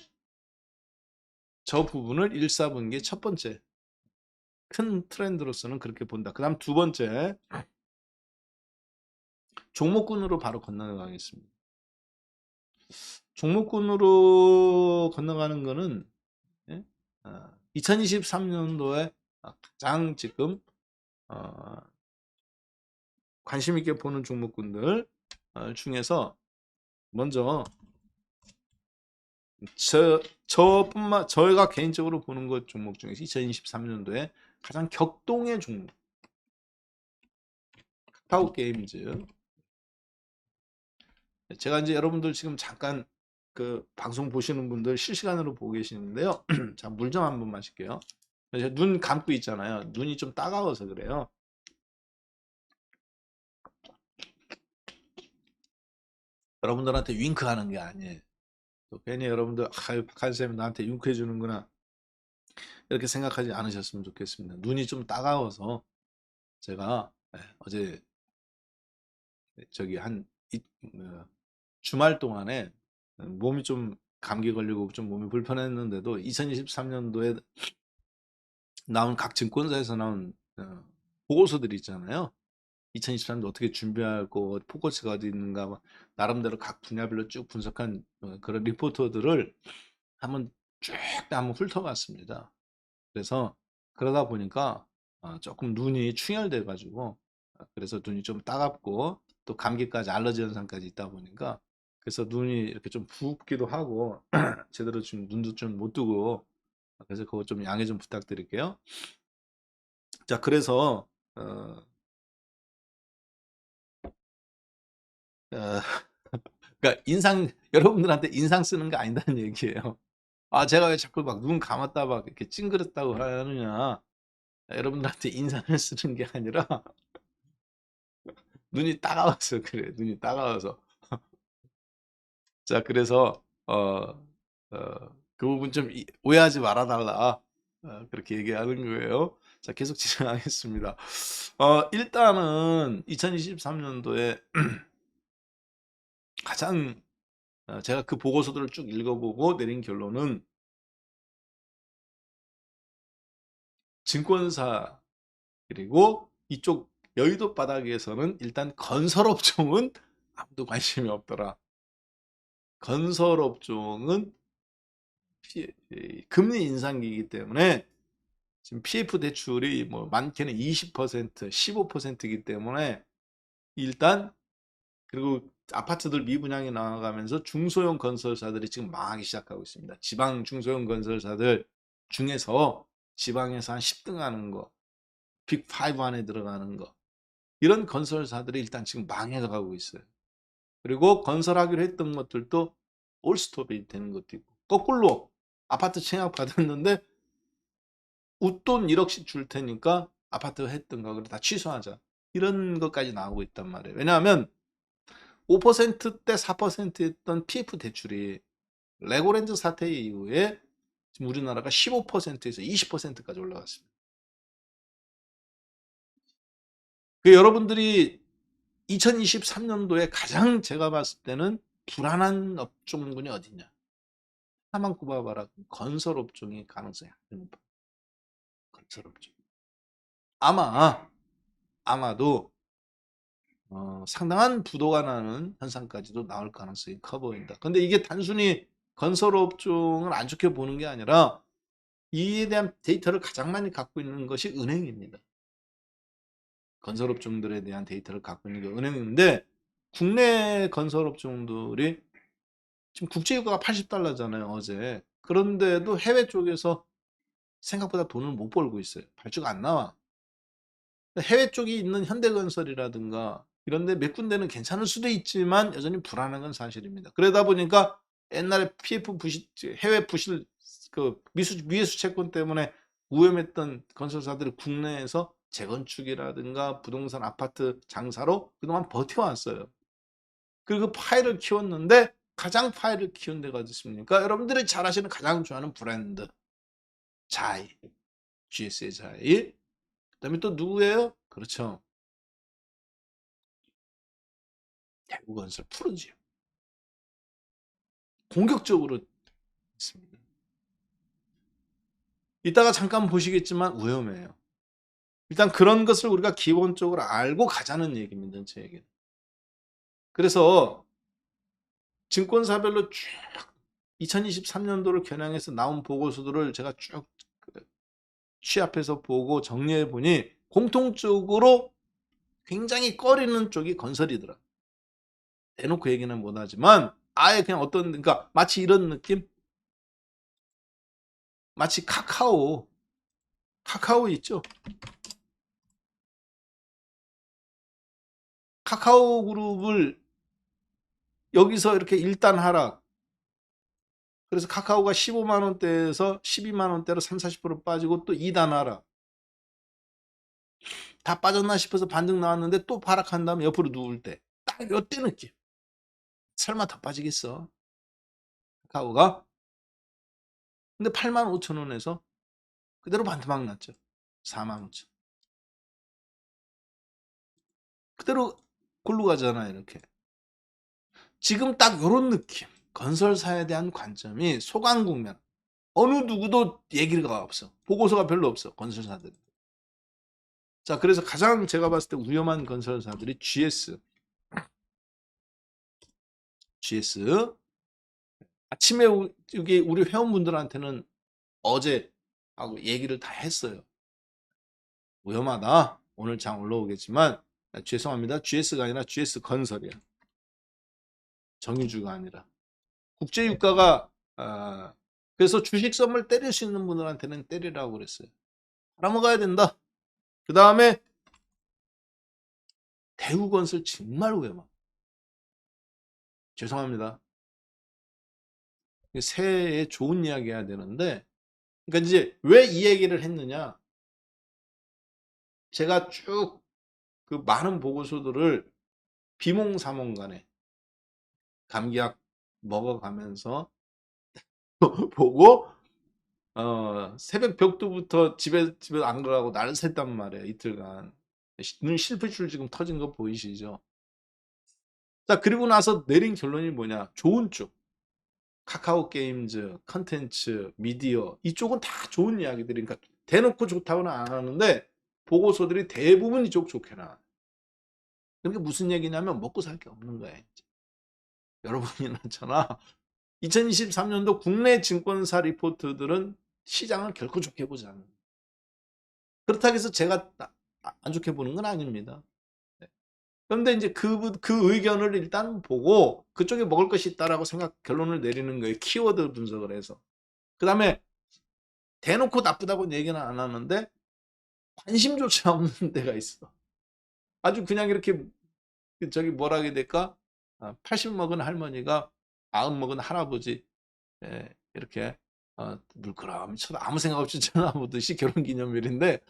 저 부분을 1, 4분기 첫 번째 큰 트렌드로서는 그렇게 본다. 그 다음 두 번째 종목군으로 바로 건너가겠습니다. 종목군으로 건너가는 거는 2023년도에 가장 지금 관심 있게 보는 종목군들 중에서 먼저 저희가 개인적으로 보는 것 종목 중에서 2023년도에 가장 격동의 종목 카카오 게임즈. 제가 이제 여러분들 지금 잠깐 그 방송 보시는 분들 실시간으로 보고 계시는데요. 자, 물 좀 한번 마실게요. 눈 감고 있잖아요. 눈이 좀 따가워서 그래요. 여러분들한테 윙크하는 게 아니에요. 또 괜히 여러분들 아유 박한쌤이 나한테 윙크해 주는구나 이렇게 생각하지 않으셨으면 좋겠습니다. 눈이 좀 따가워서 제가 어제 저기 주말 동안에 몸이 좀 감기 걸리고 좀 몸이 불편했는데도 2023년도에 나온 각 증권사에서 나온 보고서들이 있잖아요. 2023년도 어떻게 준비할 거, 포커스가 어디 있는가, 나름대로 각 분야별로 쭉 분석한 그런 리포터들을 한번 쭉 한번 훑어봤습니다. 그래서 그러다 보니까 조금 눈이 충혈돼 가지고 그래서 눈이 좀 따갑고 또 감기까지 알러지 현상까지 있다 보니까 그래서 눈이 이렇게 좀 붓기도 하고 제대로 지금 눈도 좀 못 뜨고 그래서 그거 좀 양해 좀 부탁드릴게요. 자, 그래서 어, 그러니까 여러분들한테 인상 쓰는 거 아니다는 얘기예요. 제가 왜 자꾸 막 눈 감았다 막 이렇게 찡그렸다고 하느냐. 여러분들한테 인상을 쓰는 게 아니라 눈이 따가워서 그래. 눈이 따가워서. 자, 그래서 그 부분 좀 오해하지 말아달라. 그렇게 얘기하는 거예요. 자, 계속 진행하겠습니다. 일단은 2023년도에 가장 제가 그 보고서들을 쭉 읽어보고 내린 결론은 증권사 그리고 이쪽 여의도 바닥에서는 일단 건설업종은 아무도 관심이 없더라. 건설업종은 금리 인상기이기 때문에 지금 PF 대출이 뭐 많게는 20%, 15%이기 때문에 일단 그리고 아파트들 미분양이 나가면서 중소형 건설사들이 지금 망하기 시작하고 있습니다. 지방 중소형 건설사들 중에서 지방에서 한 10등 하는 거, 빅5 안에 들어가는 거 이런 건설사들이 일단 지금 망해가고 있어요. 그리고 건설하기로 했던 것들도 올스톱이 되는 것도 있고 거꾸로 아파트 청약 받았는데 웃돈 1억씩 줄 테니까 아파트 했던 거 다 취소하자 이런 것까지 나오고 있단 말이에요. 왜냐하면 5%대 4%였던 PF 대출이 레고랜드 사태 이후에 지금 우리나라가 15%에서 20%까지 올라갔습니다. 그 여러분들이 2023년도에 가장 제가 봤을 때는 불안한 업종군이 어디냐? 하나만 꼽아봐라. 건설업종이 가능성이 아주 높아. 건설업종. 아마도 상당한 부도가 나는 현상까지도 나올 가능성이 커 보인다. 근데 이게 단순히 건설업종을 안 좋게 보는 게 아니라 이에 대한 데이터를 가장 많이 갖고 있는 것이 은행입니다. 건설업종들에 대한 데이터를 갖고 있는 게 은행인데 국내 건설업종들이 지금 국제유가가 $80잖아요, 어제. 그런데도 해외 쪽에서 생각보다 돈을 못 벌고 있어요. 발주가 안 나와. 해외 쪽에 있는 현대건설이라든가 이런 데 몇 군데는 괜찮을 수도 있지만 여전히 불안한 건 사실입니다. 그러다 보니까 옛날에 PF 부실, 해외 부실 그 미수채권 때문에 위험했던 건설사들이 국내에서 재건축이라든가 부동산 아파트 장사로 그동안 버텨왔어요. 그리고 그 파일을 키웠는데 가장 파일을 키운 데가 어디 있습니까? 여러분들이 잘 아시는 가장 좋아하는 브랜드 자일, GS의 자일. 그다음에 또 누구예요? 그렇죠. 대구건설 푸르지오. 공격적으로 했습니다. 이따가 잠깐 보시겠지만 위험해요. 일단 그런 것을 우리가 기본적으로 알고 가자는 얘기입니다. 제 얘기는. 그래서 증권사별로 쭉 2023년도를 겨냥해서 나온 보고서들을 제가 쭉 취합해서 보고 정리해 보니 공통적으로 굉장히 꺼리는 쪽이 건설이더라. 대놓고 얘기는 못하지만 아예 그냥 어떤 그러니까 마치 이런 느낌? 마치 카카오 있죠? 카카오 그룹을 여기서 이렇게 일단 하락. 그래서 카카오가 15만 원대에서 12만 원대로 3, 40% 빠지고 또 2단 하락. 다 빠졌나 싶어서 반등 나왔는데 또 하락한 다음에 옆으로 누울 때. 딱 이때 느낌. 설마 더 빠지겠어? 카카오가. 근데 8만 5천 원에서 그대로 반토막 났죠. 4만 5천. 그대로 골로 가잖아 이렇게. 지금 딱 요런 느낌. 건설사에 대한 관점이 소강국면. 어느 누구도 얘기가 없어. 보고서가 별로 없어. 건설사들. 자, 그래서 가장 제가 봤을 때 위험한 건설사들이 GS. 아침에 여기 우리 회원분들한테는 어제 하고 얘기를 다 했어요. 위험하다. 오늘 장 올라오겠지만 죄송합니다. GS가 아니라 GS 건설이야. 정유주가 아니라. 국제유가가 그래서 주식 선물 때릴 수 있는 분들한테는 때리라고 그랬어요. 팔아먹어야 된다. 그 다음에 대우건설 정말 위험합니다. 죄송합니다. 새해에 좋은 이야기 해야 되는데 그러니까 이제 왜 이 얘기를 했느냐 제가 쭉 그 많은 보고서들을 비몽사몽간에 감기약 먹어가면서 보고 새벽 벽두부터 집에 안 가고 날을 샜단 말이에요. 이틀간. 눈 실핏줄 지금 터진 거 보이시죠? 자, 그리고 나서 내린 결론이 뭐냐? 좋은 쪽. 카카오 게임즈, 컨텐츠, 미디어 이쪽은 다 좋은 이야기들이 그러니까 대놓고 좋다고는 안 하는데 보고서들이 대부분 이쪽 좋게 나와요. 그러니까 무슨 얘기냐면 먹고 살 게 없는 거예요. 여러분이 나잖아. 2023년도 국내 증권사 리포트들은 시장을 결코 좋게 보지 않는. 그렇다고 해서 제가 안 좋게 보는 건 아닙니다. 네. 그런데 이제 그 의견을 일단 보고 그쪽에 먹을 것이 있다라고 결론을 내리는 거예요. 키워드 분석을 해서. 그 다음에 대놓고 나쁘다고 얘기는 안 하는데 관심조차 없는 데가 있어. 아주 그냥 이렇게 저기 뭐라 해야 될까? 80 먹은 할머니가 90 먹은 할아버지 이렇게 물끄러미 쳐다 아무 생각 없이 쳐다보듯이 결혼기념일인데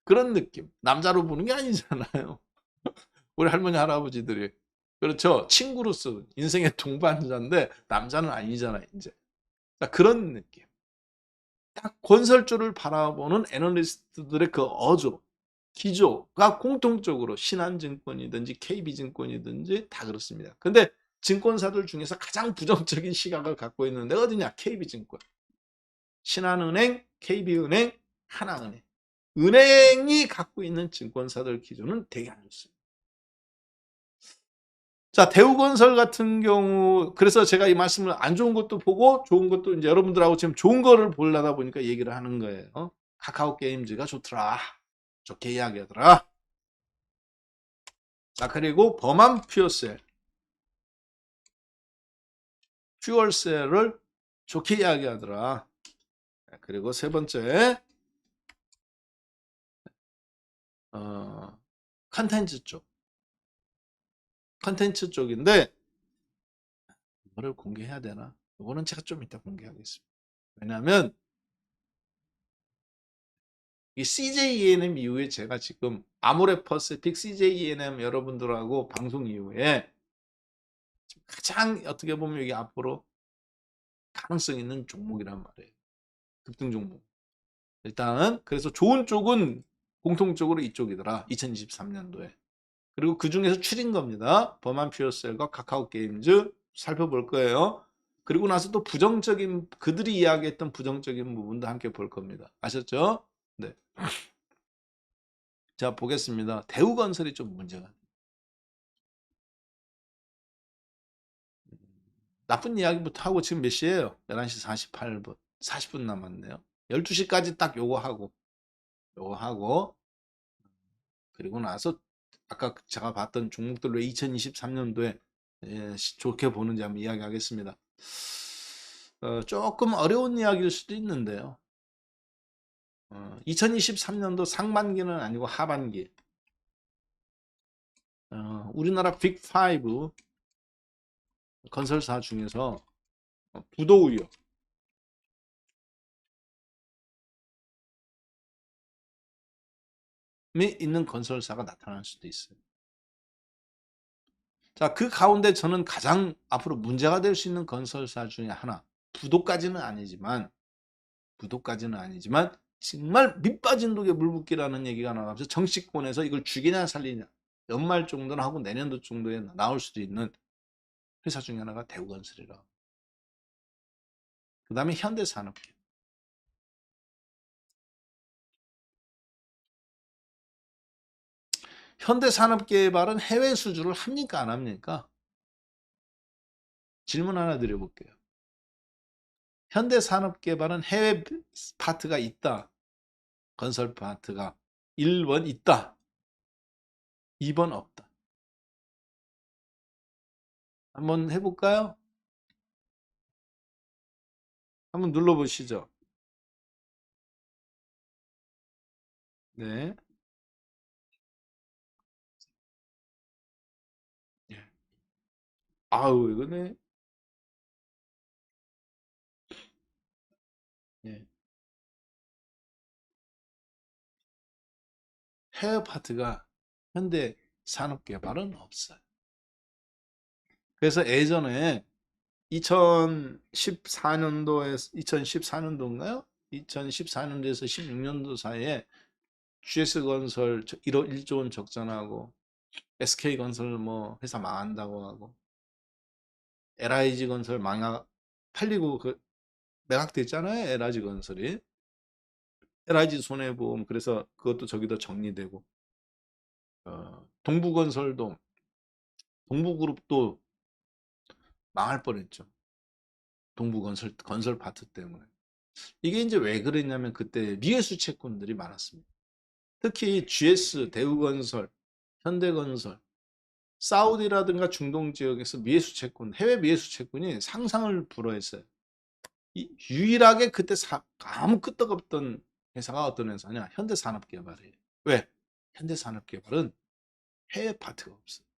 그런 느낌. 남자로 보는 게 아니잖아요. 우리 할머니 할아버지들이 그렇죠. 친구로서 인생의 동반자인데 남자는 아니잖아 이제. 그런 느낌. 딱 건설주를 바라보는 애널리스트들의 그 어조, 기조가 공통적으로 신한증권이든지 KB증권이든지 다 그렇습니다. 근데 증권사들 중에서 가장 부정적인 시각을 갖고 있는 데가 어디냐? KB증권. 신한은행, KB은행, 하나은행. 은행이 갖고 있는 증권사들 기준은 되게 안 좋습니다. 자, 대우건설 같은 경우 그래서 제가 이 말씀을 안 좋은 것도 보고 좋은 것도 이제 여러분들하고 지금 좋은 거를 보려다 보니까 얘기를 하는 거예요. 카카오 게임즈가 좋더라. 좋게 이야기하더라. 자, 그리고 범한 퓨얼셀을 좋게 이야기하더라. 그리고 세 번째 컨텐츠 쪽. 컨텐츠 쪽인데 이거를 공개해야 되나? 이거는 제가 좀 이따 공개하겠습니다. 왜냐하면 이 CJ 이후에 제가 지금 아모레퍼시픽 CJ 여러분들하고 방송 이후에 가장 어떻게 보면 이게 앞으로 가능성 있는 종목이란 말이에요. 급등 종목. 일단 그래서 좋은 쪽은 공통적으로 이쪽이더라. 2023년도에. 그리고 그 중에서 추린 겁니다. 버만 퓨어셀과 카카오 게임즈 살펴볼 거예요. 그리고 나서 또 부정적인 그들이 이야기했던 부정적인 부분도 함께 볼 겁니다. 아셨죠? 네. 자, 보겠습니다. 대우건설이 좀 문제가. 나쁜 이야기부터 하고 지금 몇 시예요? 11시 48분. 40분 남았네요. 12시까지 딱 요거 하고 그리고 나서 아까 제가 봤던 종목들로 2023년도에 좋게 보는지 한번 이야기하겠습니다. 조금 어려운 이야기일 수도 있는데요. 2023년도 상반기는 아니고 하반기. 우리나라 빅5 건설사 중에서 부도의혹이 있는 건설사가 나타날 수도 있어요. 자, 그 가운데 저는 가장 앞으로 문제가 될 수 있는 건설사 중에 하나, 부도까지는 아니지만 정말 밑빠진 독에 물붓기라는 얘기가 나가면서 정치권에서 이걸 죽이냐 살리냐 연말 정도는 하고 내년도 정도에 나올 수도 있는 회사 중에 하나가 대우건설이라. 그 다음에 현대산업계. 현대산업개발은 해외 수주를 합니까 안 합니까? 질문 하나 드려볼게요. 현대산업개발은 해외 파트가 있다. 건설 파트가 1번 있다. 2번 없다. 한번 해볼까요? 한번 눌러보시죠. 네. 아우, 이거네. 네. 해외 파트가 현대 산업개발은 없어요. 그래서 예전에 2014년도에서 2014년도인가요? 2014년도에서 16년도 사이에 GS건설 1조 원 적자나고 SK건설 뭐 회사 망한다고 하고 LIG건설 팔리고 그 매각됐잖아요. LIG건설이. LIG 손해보험 그래서 그것도 저기도 정리되고 동부건설도 동부그룹도 망할 뻔했죠. 건설 파트 때문에. 이게 이제 왜 그랬냐면 그때 미회수 채권들이 많았습니다. 특히 GS, 대우건설, 현대건설, 사우디라든가 중동 지역에서 미회수 채권, 해외 미회수 채권이 상상을 불허했어요. 유일하게 그때 아무 끄떡없던 회사가 어떤 회사냐? 현대산업개발이에요. 왜? 현대산업개발은 해외 파트가 없어요.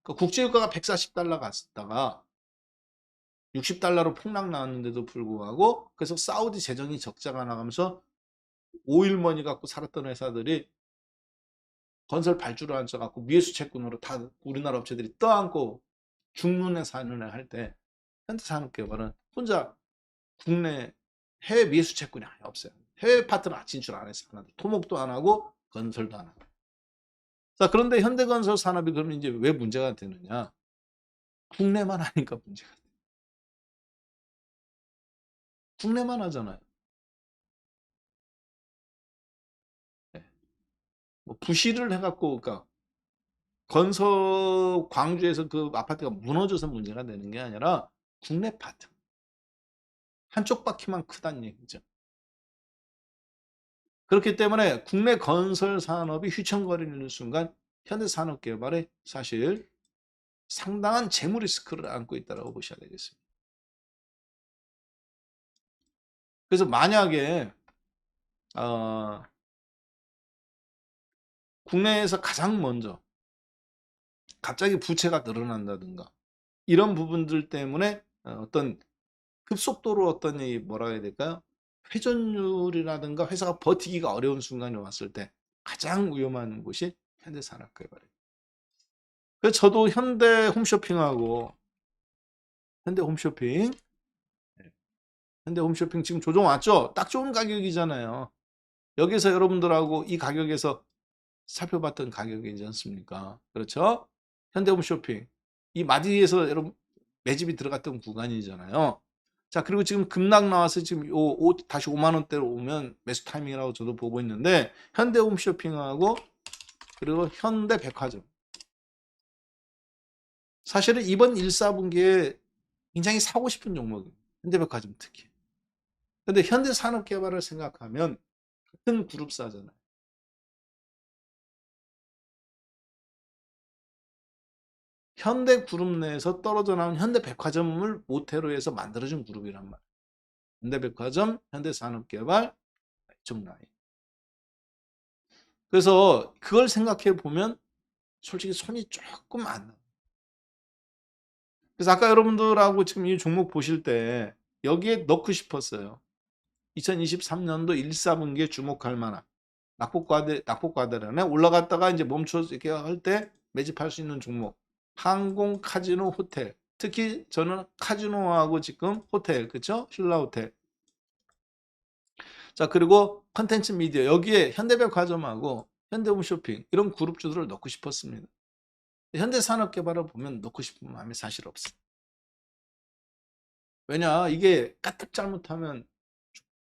그러니까 국제유가가 140달러 갔다가 60달러로 폭락 나왔는데도 불구하고 그래서 사우디 재정이 적자가 나가면서 오일머니 갖고 살았던 회사들이 건설 발주를 앉아갖고 미회수 채권으로 다 우리나라 업체들이 떠안고 죽는 애 사는 애 할 때 현대산업개발은 혼자 국내 해외 미회수 채권이 아예 없어요. 해외 파트는 진출 안 했어요. 하나도. 토목도 안 하고 건설도 안 하고. 자, 그런데 현대건설 산업이 그러면 이제 왜 문제가 되느냐? 국내만 하니까 문제가 돼요. 국내만 하잖아요. 네. 뭐 부실을 해갖고, 그러니까 건설 광주에서 그 아파트가 무너져서 문제가 되는 게 아니라 국내 파트 한쪽 바퀴만 크다는 얘기죠. 그렇기 때문에 국내 건설 산업이 휘청거리는 순간 현대산업개발에 사실 상당한 재무 리스크를 안고 있다고 보셔야 되겠습니다. 그래서 만약에 국내에서 가장 먼저 갑자기 부채가 늘어난다든가 이런 부분들 때문에 어떤 급속도로 어떤 뭐라 해야 될까요? 회전율이라든가 회사가 버티기가 어려운 순간이 왔을 때 가장 위험한 곳이 현대산업개발이에요. 그래서 저도 현대 홈쇼핑하고 현대 홈쇼핑 현대 홈쇼핑 지금 조정 왔죠? 딱 좋은 가격이잖아요. 여기서 여러분들하고 이 가격에서 살펴봤던 가격이지 않습니까? 그렇죠? 현대 홈쇼핑 이 마디에서 여러분 매집이 들어갔던 구간이잖아요. 자, 그리고 지금 급락 나와서 지금 다시 5만 원대로 오면 매수 타이밍이라고 저도 보고 있는데 현대 홈쇼핑하고 그리고 현대백화점 사실은 이번 1, 4분기에 굉장히 사고 싶은 종목이에요. 현대백화점 특히. 근데 현대산업개발을 생각하면 같은 그룹사잖아요. 현대그룹 내에서 떨어져 나온 현대백화점을 모태로 해서 만들어진 그룹이란 말이에요. 현대백화점, 현대산업개발, 이쪽 라인. 그래서 그걸 생각해 보면 솔직히 손이 조금 안 나요. 그래서 아까 여러분들하고 지금 이 종목 보실 때 여기에 넣고 싶었어요. 2023년도 1, 4분기에 주목할 만한 낙폭과대량에 올라갔다가 이제 멈춰서 이렇게 할 때 매집할 수 있는 종목. 항공, 카지노, 호텔. 특히 저는 카지노하고 지금 호텔, 그쵸? 신라 호텔. 자, 그리고 컨텐츠 미디어. 여기에 현대백화점하고 현대홈쇼핑 이런 그룹주들을 넣고 싶었습니다. 현대산업개발을 보면 넣고 싶은 마음이 사실 없어요. 왜냐? 이게 까딱 잘못하면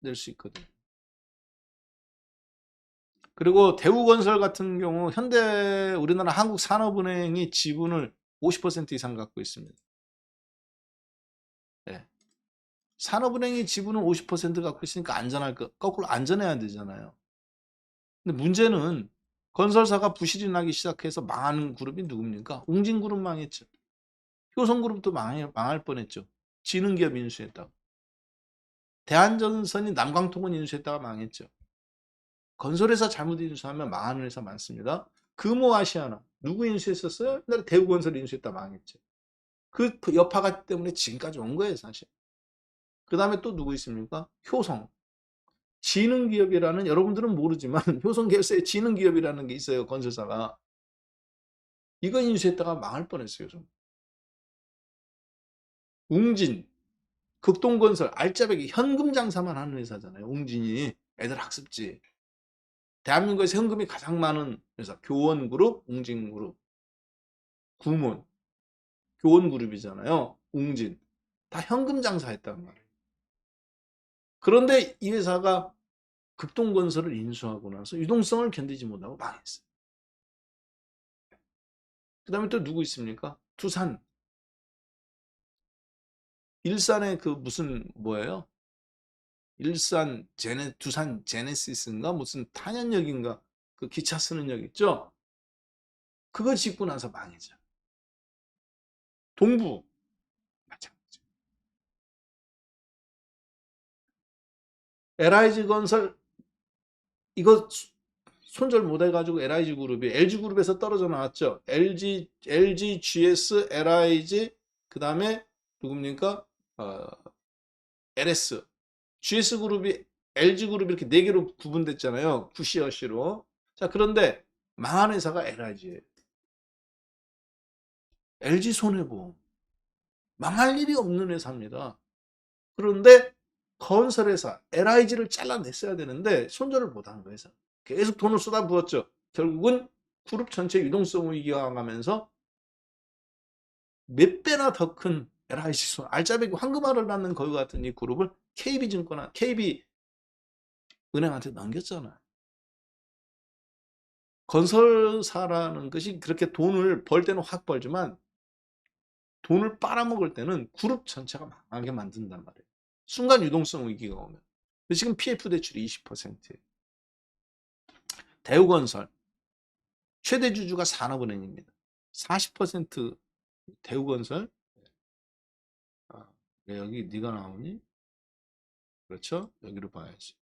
낼 수 있거든요. 그리고 대우건설 같은 경우 우리나라 한국산업은행이 지분을 50% 이상 갖고 있습니다. 네. 산업은행이 지분을 50% 갖고 있으니까 거꾸로 안전해야 되잖아요. 근데 문제는 건설사가 부실이 나기 시작해서 망하는 그룹이 누굽니까? 웅진그룹 망했죠. 효성그룹도 망할 뻔했죠. 지능기업 인수했다고. 대한전선이 남광통은 인수했다가 망했죠. 건설회사 잘못 인수하면 망하는 회사 많습니다. 금호아시아나 누구 인수했었어요? 옛날에 대우건설 인수했다 망했죠. 그 여파가 때문에 지금까지 온 거예요, 사실. 그 다음에 또 누구 있습니까? 효성. 지능기업이라는 여러분들은 모르지만 효성계열사에 지능기업이라는 게 있어요, 건설사가. 이거 인수했다가 망할 뻔했어요. 좀. 웅진, 극동건설, 알짜배기 현금 장사만 하는 회사잖아요. 웅진이 애들 학습지. 대한민국에서 현금이 가장 많은 회사 교원그룹, 웅진그룹, 구몬, 교원그룹이잖아요. 웅진. 다 현금 장사했단 말이에요. 그런데 이 회사가 극동건설을 인수하고 나서 유동성을 견디지 못하고 망했어요. 그 다음에 또 누구 있습니까? 두산. 일산의 그 무슨 뭐예요? 두산 제네시스인가 무슨 탄현역인가 그 기차 쓰는 역 있죠? 그거 짓고 나서 망했죠. 동부 마찬가지. LIG 건설 이거 손절 못 해가지고 LIG 그룹이 LG 그룹에서 떨어져 나왔죠. LG GS, LIG 그 다음에 누굽니까? LS, GS 그룹이 LG 그룹이 이렇게 네 개로 구분됐잖아요. 구시어시로. 자, 그런데 망한 회사가 LIG예요. LG 손해보험. 망할 일이 없는 회사입니다. 그런데 건설회사 LIG를 잘라냈어야 되는데 손절을 못한 거예요. 계속 돈을 쏟아부었죠. 결국은 그룹 전체 유동성 위기가 가면서 몇 배나 더 큰 LIG 알짜배기 황금알을 낳는 거 같은 이 그룹을 KB은행한테 넘겼잖아요. 건설사라는 것이 그렇게 돈을 벌 때는 확 벌지만 돈을 빨아먹을 때는 그룹 전체가 망하게 만든단 말이에요. 순간 유동성 위기가 오면. 지금 PF 대출이 20%예요. 대우건설 최대 주주가 산업은행입니다. 40% 대우건설. 아, 왜 여기 네가 나오니? 그렇죠? 여기로 봐야지.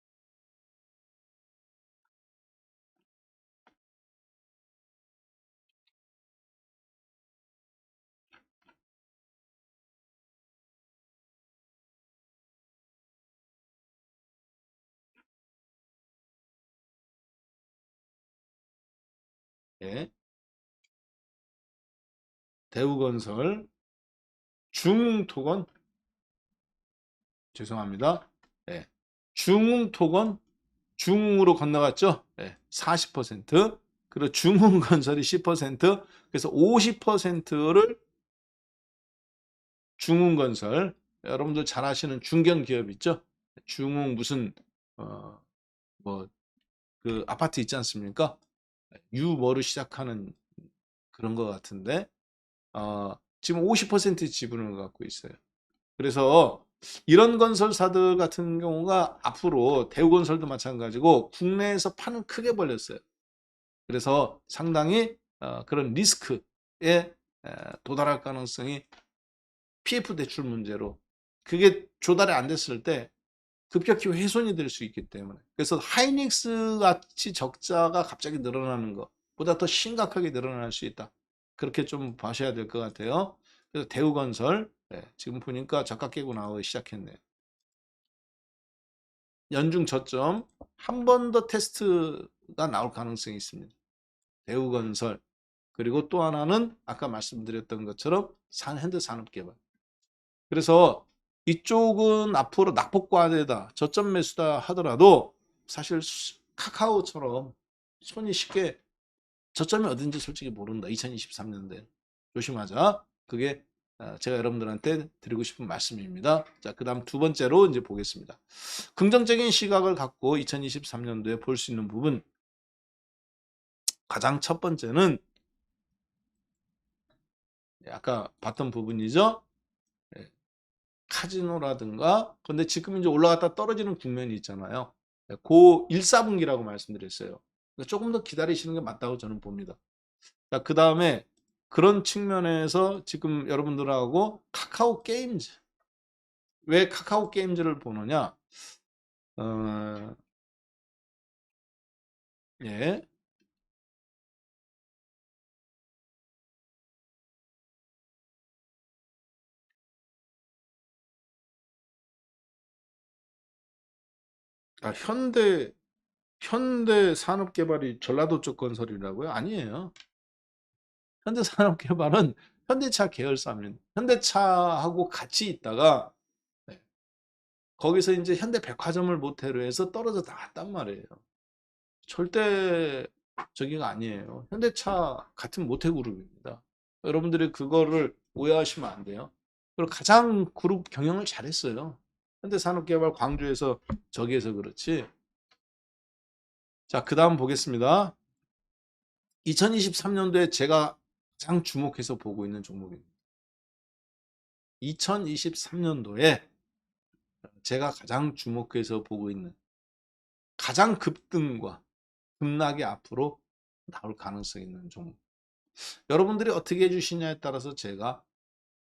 예. 대우건설, 중흥토건, 죄송합니다. 예. 중흥토건, 중흥으로 건너갔죠? 예. 40%. 그리고 중흥건설이 10%. 그래서 50%를 중흥건설, 여러분들 잘 아시는 중견기업 있죠? 중흥 무슨 뭐 그 아파트 있지 않습니까? 유뭐로 시작하는 그런 것 같은데 지금 50% 지분을 갖고 있어요. 그래서 이런 건설사들 같은 경우가 앞으로 대우건설도 마찬가지고 국내에서 판을 크게 벌렸어요. 그래서 상당히 그런 리스크에 도달할 가능성이 PF 대출 문제로 그게 조달이 안 됐을 때 급격히 훼손이 될 수 있기 때문에 그래서 하이닉스 같이 적자가 갑자기 늘어나는 것보다 더 심각하게 늘어날 수 있다. 그렇게 좀 봐셔야 될 것 같아요. 그래서 대우건설 지금 보니까 저가 깨고 나오기 시작했네요. 연중 저점 한 번 더 테스트가 나올 가능성이 있습니다. 대우건설 그리고 또 하나는 아까 말씀드렸던 것처럼 현대산업개발. 그래서 이쪽은 앞으로 낙폭과대다, 저점 매수다 하더라도 사실 카카오처럼 손이 쉽게 저점이 어딘지 솔직히 모른다. 2023년도에 조심하자. 그게 제가 여러분들한테 드리고 싶은 말씀입니다. 자, 그 다음 두 번째로 이제 보겠습니다. 긍정적인 시각을 갖고 2023년도에 볼 수 있는 부분, 가장 첫 번째는 아까 봤던 부분이죠. 카지노라든가. 근데 지금 이제 올라갔다 떨어지는 국면이 있잖아요. 고 1, 4분기라고 말씀드렸어요. 조금 더 기다리시는 게 맞다고 저는 봅니다. 자, 그 다음에 그런 측면에서 지금 여러분들하고 카카오 게임즈, 왜 카카오 게임즈를 보느냐? 예. 현대 산업개발이 전라도 쪽 건설이라고요? 아니에요. 현대 산업개발은 현대차 계열사입니다. 현대차하고 같이 있다가 네, 거기서 이제 현대백화점을 모태로 해서 떨어져 나왔단 말이에요. 절대 저기가 아니에요. 현대차 같은 모태그룹입니다. 여러분들이 그거를 오해하시면 안 돼요. 그리고 가장 그룹 경영을 잘했어요. 현대산업개발 광주에서 저기에서 그렇지. 자, 그 다음 보겠습니다. 2023년도에 제가 가장 주목해서 보고 있는 종목입니다. 2023년도에 제가 가장 주목해서 보고 있는 가장 급등과 급락이 앞으로 나올 가능성이 있는 종목. 여러분들이 어떻게 해주시냐에 따라서 제가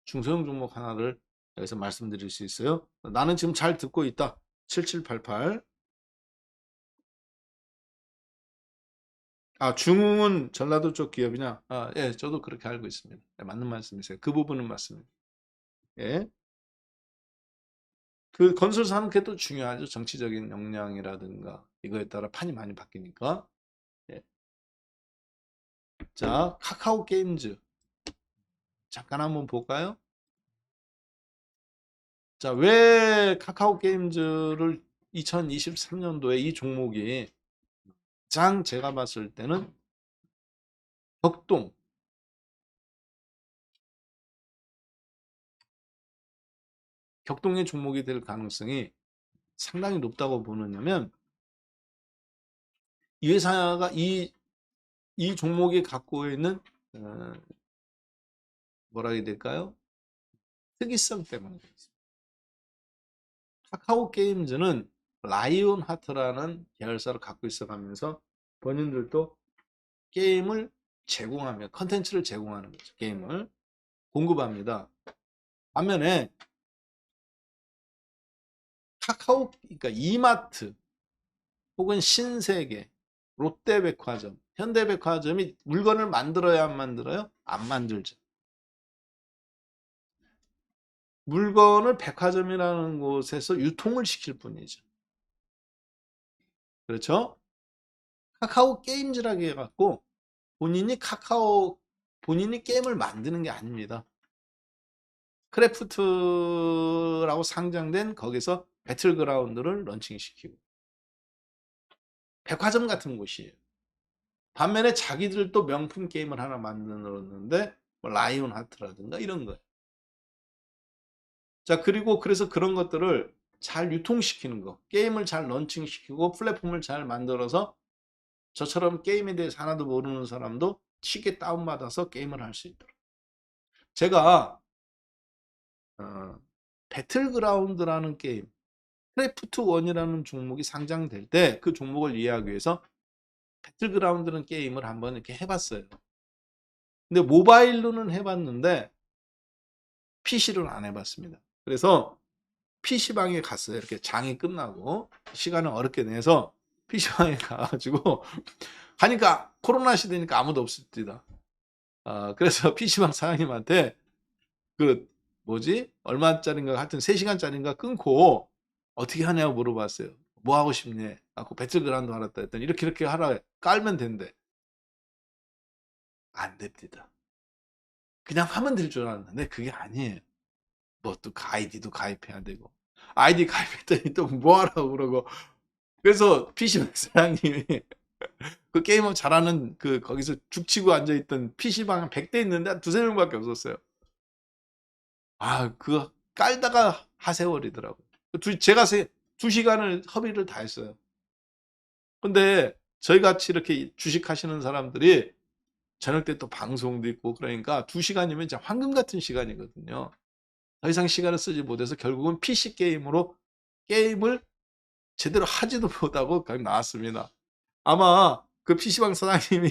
중소형 종목 하나를 여기서 말씀드릴 수 있어요. 나는 지금 잘 듣고 있다. 7788. 중흥은 전라도 쪽 기업이냐? 예, 저도 그렇게 알고 있습니다. 네, 맞는 말씀이세요. 그 부분은 맞습니다. 예. 그 건설 산업계 또 중요하죠. 정치적인 역량이라든가 이거에 따라 판이 많이 바뀌니까. 예. 자, 카카오 게임즈 잠깐 한번 볼까요? 자, 왜 카카오 게임즈를 2023년도에 이 종목이 가장 제가 봤을 때는 격동, 격동의 종목이 될 가능성이 상당히 높다고 보느냐면 이 회사가 이 종목이 갖고 있는 어, 뭐라 해야 될까요? 특이성 때문에 그렇습니다. 카카오 게임즈는 라이온 하트라는 계열사를 갖고 있어가면서 본인들도 게임을 제공하며 컨텐츠를 제공하는 거죠. 게임을 공급합니다. 반면에 카카오 그러니까 이마트 혹은 신세계, 롯데백화점, 현대백화점이 물건을 만들어야 안 만들어요? 안 만들죠. 물건을 백화점이라는 곳에서 유통을 시킬 뿐이죠. 그렇죠? 카카오 게임즈라고 해갖고 본인이 게임을 만드는 게 아닙니다. 크래프트라고 상장된 거기서 배틀그라운드를 런칭시키고 백화점 같은 곳이에요. 반면에 자기들도 명품 게임을 하나 만들었는데 뭐 라이온 하트라든가 이런 거예요. 자, 그리고 그래서 그런 것들을 잘 유통시키는 거, 게임을 잘 런칭시키고 플랫폼을 잘 만들어서 저처럼 게임에 대해서 하나도 모르는 사람도 쉽게 다운받아서 게임을 할 수 있도록. 제가 배틀그라운드라는 게임, 크래프트 원이라는 종목이 상장될 때 그 종목을 이해하기 위해서 배틀그라운드라는 게임을 한번 이렇게 해봤어요. 근데 모바일로는 해봤는데 PC로는 안 해봤습니다. 그래서 PC방에 갔어요. 이렇게 장이 끝나고 시간을 어렵게 내서 PC방에 가가지고 하니까 코로나 시대니까 아무도 없습니다. 그래서 PC방 사장님한테 그 뭐지? 얼마짜린가 하여튼 3시간짜린가 끊고 어떻게 하냐고 물어봤어요. 뭐 하고 싶니? 그 배틀그라운드 하랬다 했더니 이렇게 하라 깔면 된대. 안 됩니다. 그냥 하면 될 줄 알았는데 그게 아니에요. 뭐 또 아이디도 가입해야 되고 아이디 가입했더니 또 뭐 하라고 그러고 그래서 PC방 사장님이 그 게임을 잘하는 그 거기서 죽치고 앉아있던 PC방 100대 있는데 한 두세 명밖에 없었어요. 그 깔다가 하세월이더라고요. 제가 2시간을 허비를 다 했어요. 근데 저희 같이 이렇게 주식하시는 사람들이 저녁 때 또 방송도 있고 그러니까 2시간이면 진짜 황금 같은 시간이거든요. 더 이상 시간을 쓰지 못해서 결국은 PC 게임으로 게임을 제대로 하지도 못하고 그냥 나왔습니다. 아마 그 PC방 사장님이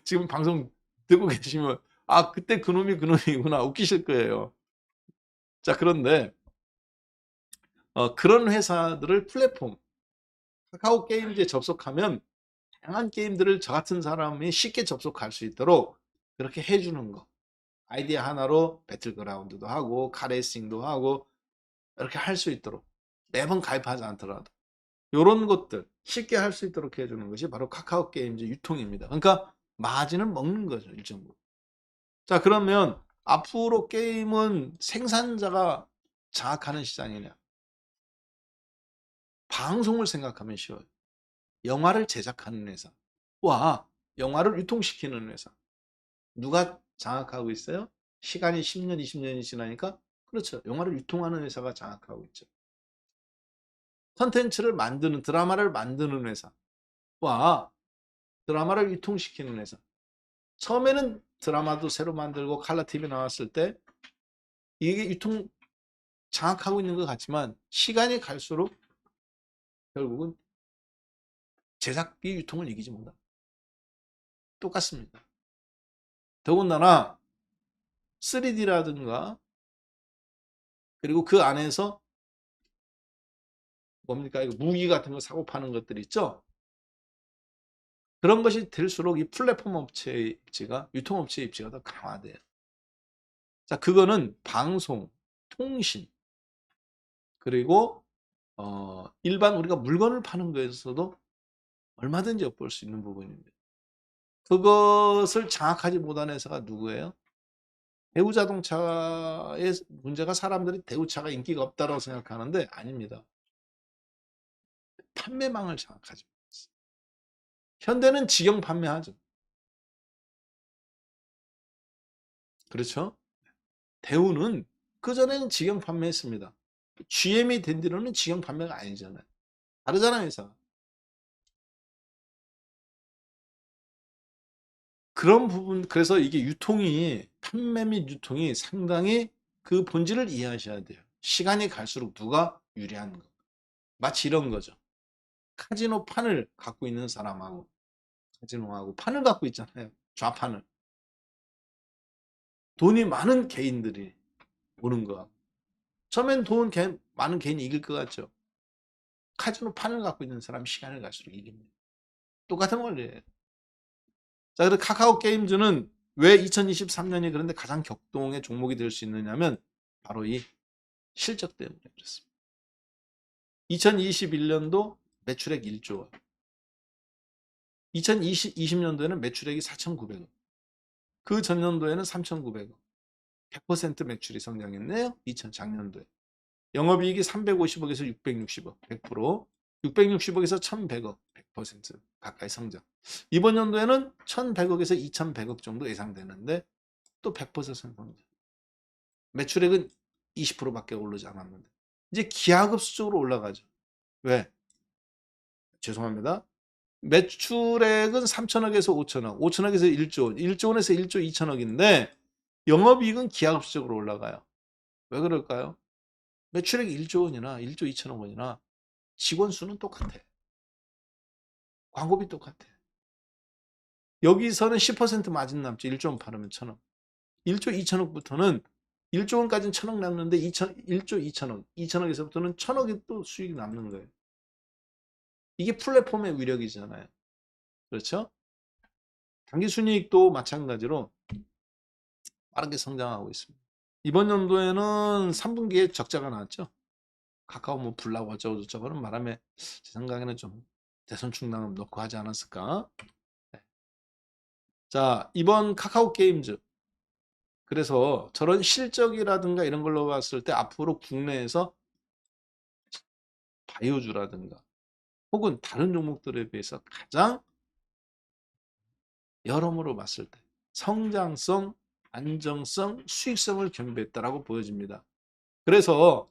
지금 방송 듣고 계시면 그때 그놈이 그놈이구나 웃기실 거예요. 자, 그런데 그런 회사들을 플랫폼 카카오 게임즈에 접속하면 다양한 게임들을 저 같은 사람이 쉽게 접속할 수 있도록 그렇게 해주는 거. 아이디어 하나로 배틀그라운드도 하고 카레이싱도 하고 이렇게 할 수 있도록 매번 가입하지 않더라도 이런 것들 쉽게 할 수 있도록 해주는 것이 바로 카카오 게임즈 유통입니다. 그러니까 마진을 먹는 거죠, 일정 부분. 자, 그러면 앞으로 게임은 생산자가 장악하는 시장이냐? 방송을 생각하면 쉬워요. 영화를 제작하는 회사와 영화를 유통시키는 회사. 누가 장악하고 있어요? 시간이 10년, 20년이 지나니까 그렇죠. 영화를 유통하는 회사가 장악하고 있죠. 컨텐츠를 만드는 드라마를 만드는 회사와 드라마를 유통시키는 회사. 처음에는 드라마도 새로 만들고 칼라 TV 나왔을 때 이게 유통 장악하고 있는 것 같지만 시간이 갈수록 결국은 제작비 유통을 이기지 못한다. 똑같습니다. 더군다나 3D라든가 그리고 그 안에서 뭡니까? 이거 무기 같은 거 사고 파는 것들 있죠? 그런 것이 될수록 이 플랫폼 업체의 입지가 유통업체의 입지가 더 강화돼요. 자, 그거는 방송, 통신 그리고 일반 우리가 물건을 파는 거에서도 얼마든지 엿볼 수 있는 부분입니다. 그것을 장악하지 못한 회사가 누구예요? 대우자동차의 문제가 사람들이 대우차가 인기가 없다고 생각하는데 아닙니다. 판매망을 장악하지 못했어요. 현대는 직영 판매하죠. 그렇죠? 대우는 그전에는 직영 판매했습니다. GM이 된 뒤로는 직영 판매가 아니잖아요. 다르잖아요, 회사가. 그런 부분, 그래서 이게 판매 및 유통이 상당히 그 본질을 이해하셔야 돼요. 시간이 갈수록 누가 유리한 거. 마치 이런 거죠. 카지노 판을 갖고 있는 사람하고, 카지노하고 판을 갖고 있잖아요. 좌판을. 돈이 많은 개인들이 오는 거. 처음엔 많은 개인이 이길 것 같죠. 카지노 판을 갖고 있는 사람이 시간을 갈수록 이깁니다. 똑같은 원리예요. 자, 그래서 카카오 게임즈는 왜 2023년이 그런데 가장 격동의 종목이 될 수 있느냐면 바로 이 실적 때문에 그렇습니다. 2021년도 매출액 1조 원. 2020년도에는 매출액이 4,900억. 그 전년도에는 3,900억. 100% 매출이 성장했네요. 작년도에. 영업이익이 350억에서 660억, 100%. 660억에서 1,100억, 100% 가까이 성장. 이번 연도에는 1,100억에서 2,100억 정도 예상되는데 또 100% 성장. 매출액은 20%밖에 오르지 않았는데 이제 기하급수적으로 올라가죠. 왜? 죄송합니다. 매출액은 3천억에서 5천억, 5천억에서 1조 원, 1조 원에서 1조 2천억인데 영업이익은 기하급수적으로 올라가요. 왜 그럴까요? 매출액이 1조 원이나 1조 2천억 원이나 직원 수는 똑같아. 광고비 똑같아. 여기서는 10% 마진 남지. 1조 원 팔으면 1,000억. 1조 2천억부터는 1조 원까지는 1,000억 남는데 1조 2천억, 2천억에서부터는 1,000억이 또 수익이 남는 거예요. 이게 플랫폼의 위력이잖아요. 그렇죠? 당기순이익도 마찬가지로 빠르게 성장하고 있습니다. 이번 연도에는 3분기에 적자가 나왔죠. 카카오 뭐 불나고 어쩌고저쩌고는 말하면 제 생각에는 좀 대선 충당을 넣고 하지 않았을까. 네. 자, 이번 카카오 게임즈. 그래서 저런 실적이라든가 이런 걸로 봤을 때 앞으로 국내에서 바이오주라든가 혹은 다른 종목들에 비해서 가장 여러모로 봤을 때 성장성, 안정성, 수익성을 겸비했다라고 보여집니다. 그래서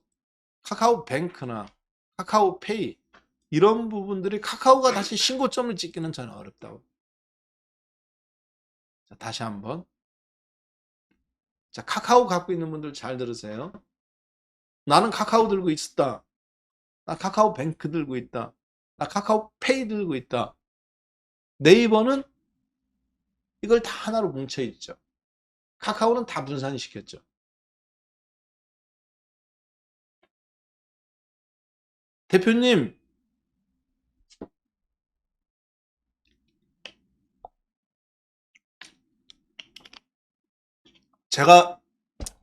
카카오뱅크나 카카오페이 이런 부분들이 카카오가 다시 신고점을 찍기는 저는 어렵다고. 자, 다시 한번. 자, 카카오 갖고 있는 분들 잘 들으세요. 나는 카카오 들고 있었다. 나 카카오뱅크 들고 있다. 나 카카오페이 들고 있다. 네이버는 이걸 다 하나로 뭉쳐있죠. 카카오는 다 분산시켰죠. 대표님, 제가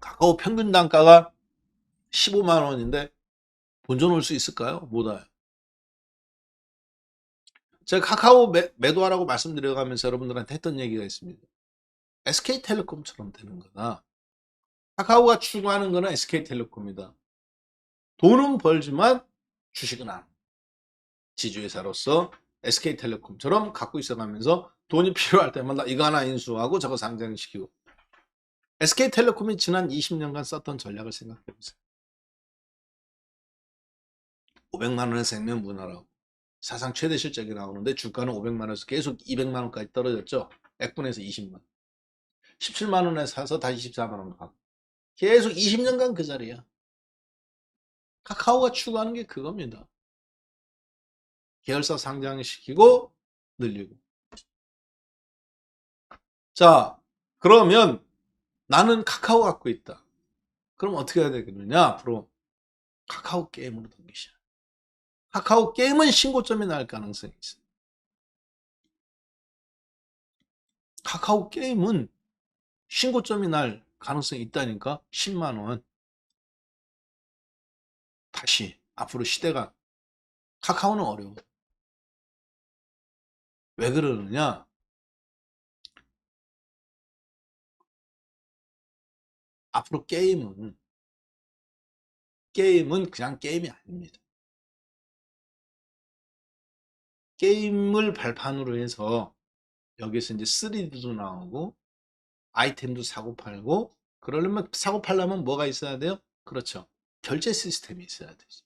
카카오 평균 단가가 15만 원인데 본전 올 수 있을까요? 못 와요. 제가 카카오 매도하라고 말씀드려가면서 여러분들한테 했던 얘기가 있습니다. SK텔레콤처럼 되는 거다. 카카오가 추구하는 거는 SK텔레콤이다. 돈은 벌지만 주식은 안. 지주회사로서 SK텔레콤처럼 갖고 있어가면서 돈이 필요할 때마다 이거 하나 인수하고 저거 상장시키고. SK텔레콤이 지난 20년간 썼던 전략을 생각해보세요. 500만 원에서 생명 분할하고 사상 최대 실적이 나오는데 주가는 500만 원에서 계속 200만 원까지 떨어졌죠. 액분에서 20만 원. 17만 원에 사서 다시 14만 원 가고 계속 20년간 그 자리야. 카카오가 추구하는 게 그겁니다. 계열사 상장시키고 늘리고. 자, 그러면 나는 카카오 갖고 있다. 그럼 어떻게 해야 되겠느냐? 앞으로 카카오 게임으로 던기시죠. 카카오 게임은 신고점이 날 가능성이 있어요. 카카오 게임은 신고점이 날 가능성이 있다니까. 10만 원. 다시 앞으로 시대가 카카오는 어려워. 왜 그러느냐? 앞으로 게임은 그냥 게임이 아닙니다. 게임을 발판으로 해서 여기서 이제 3D도 나오고 아이템도 사고 팔고 그러려면 사고 팔려면 뭐가 있어야 돼요? 그렇죠. 결제 시스템이 있어야 되죠.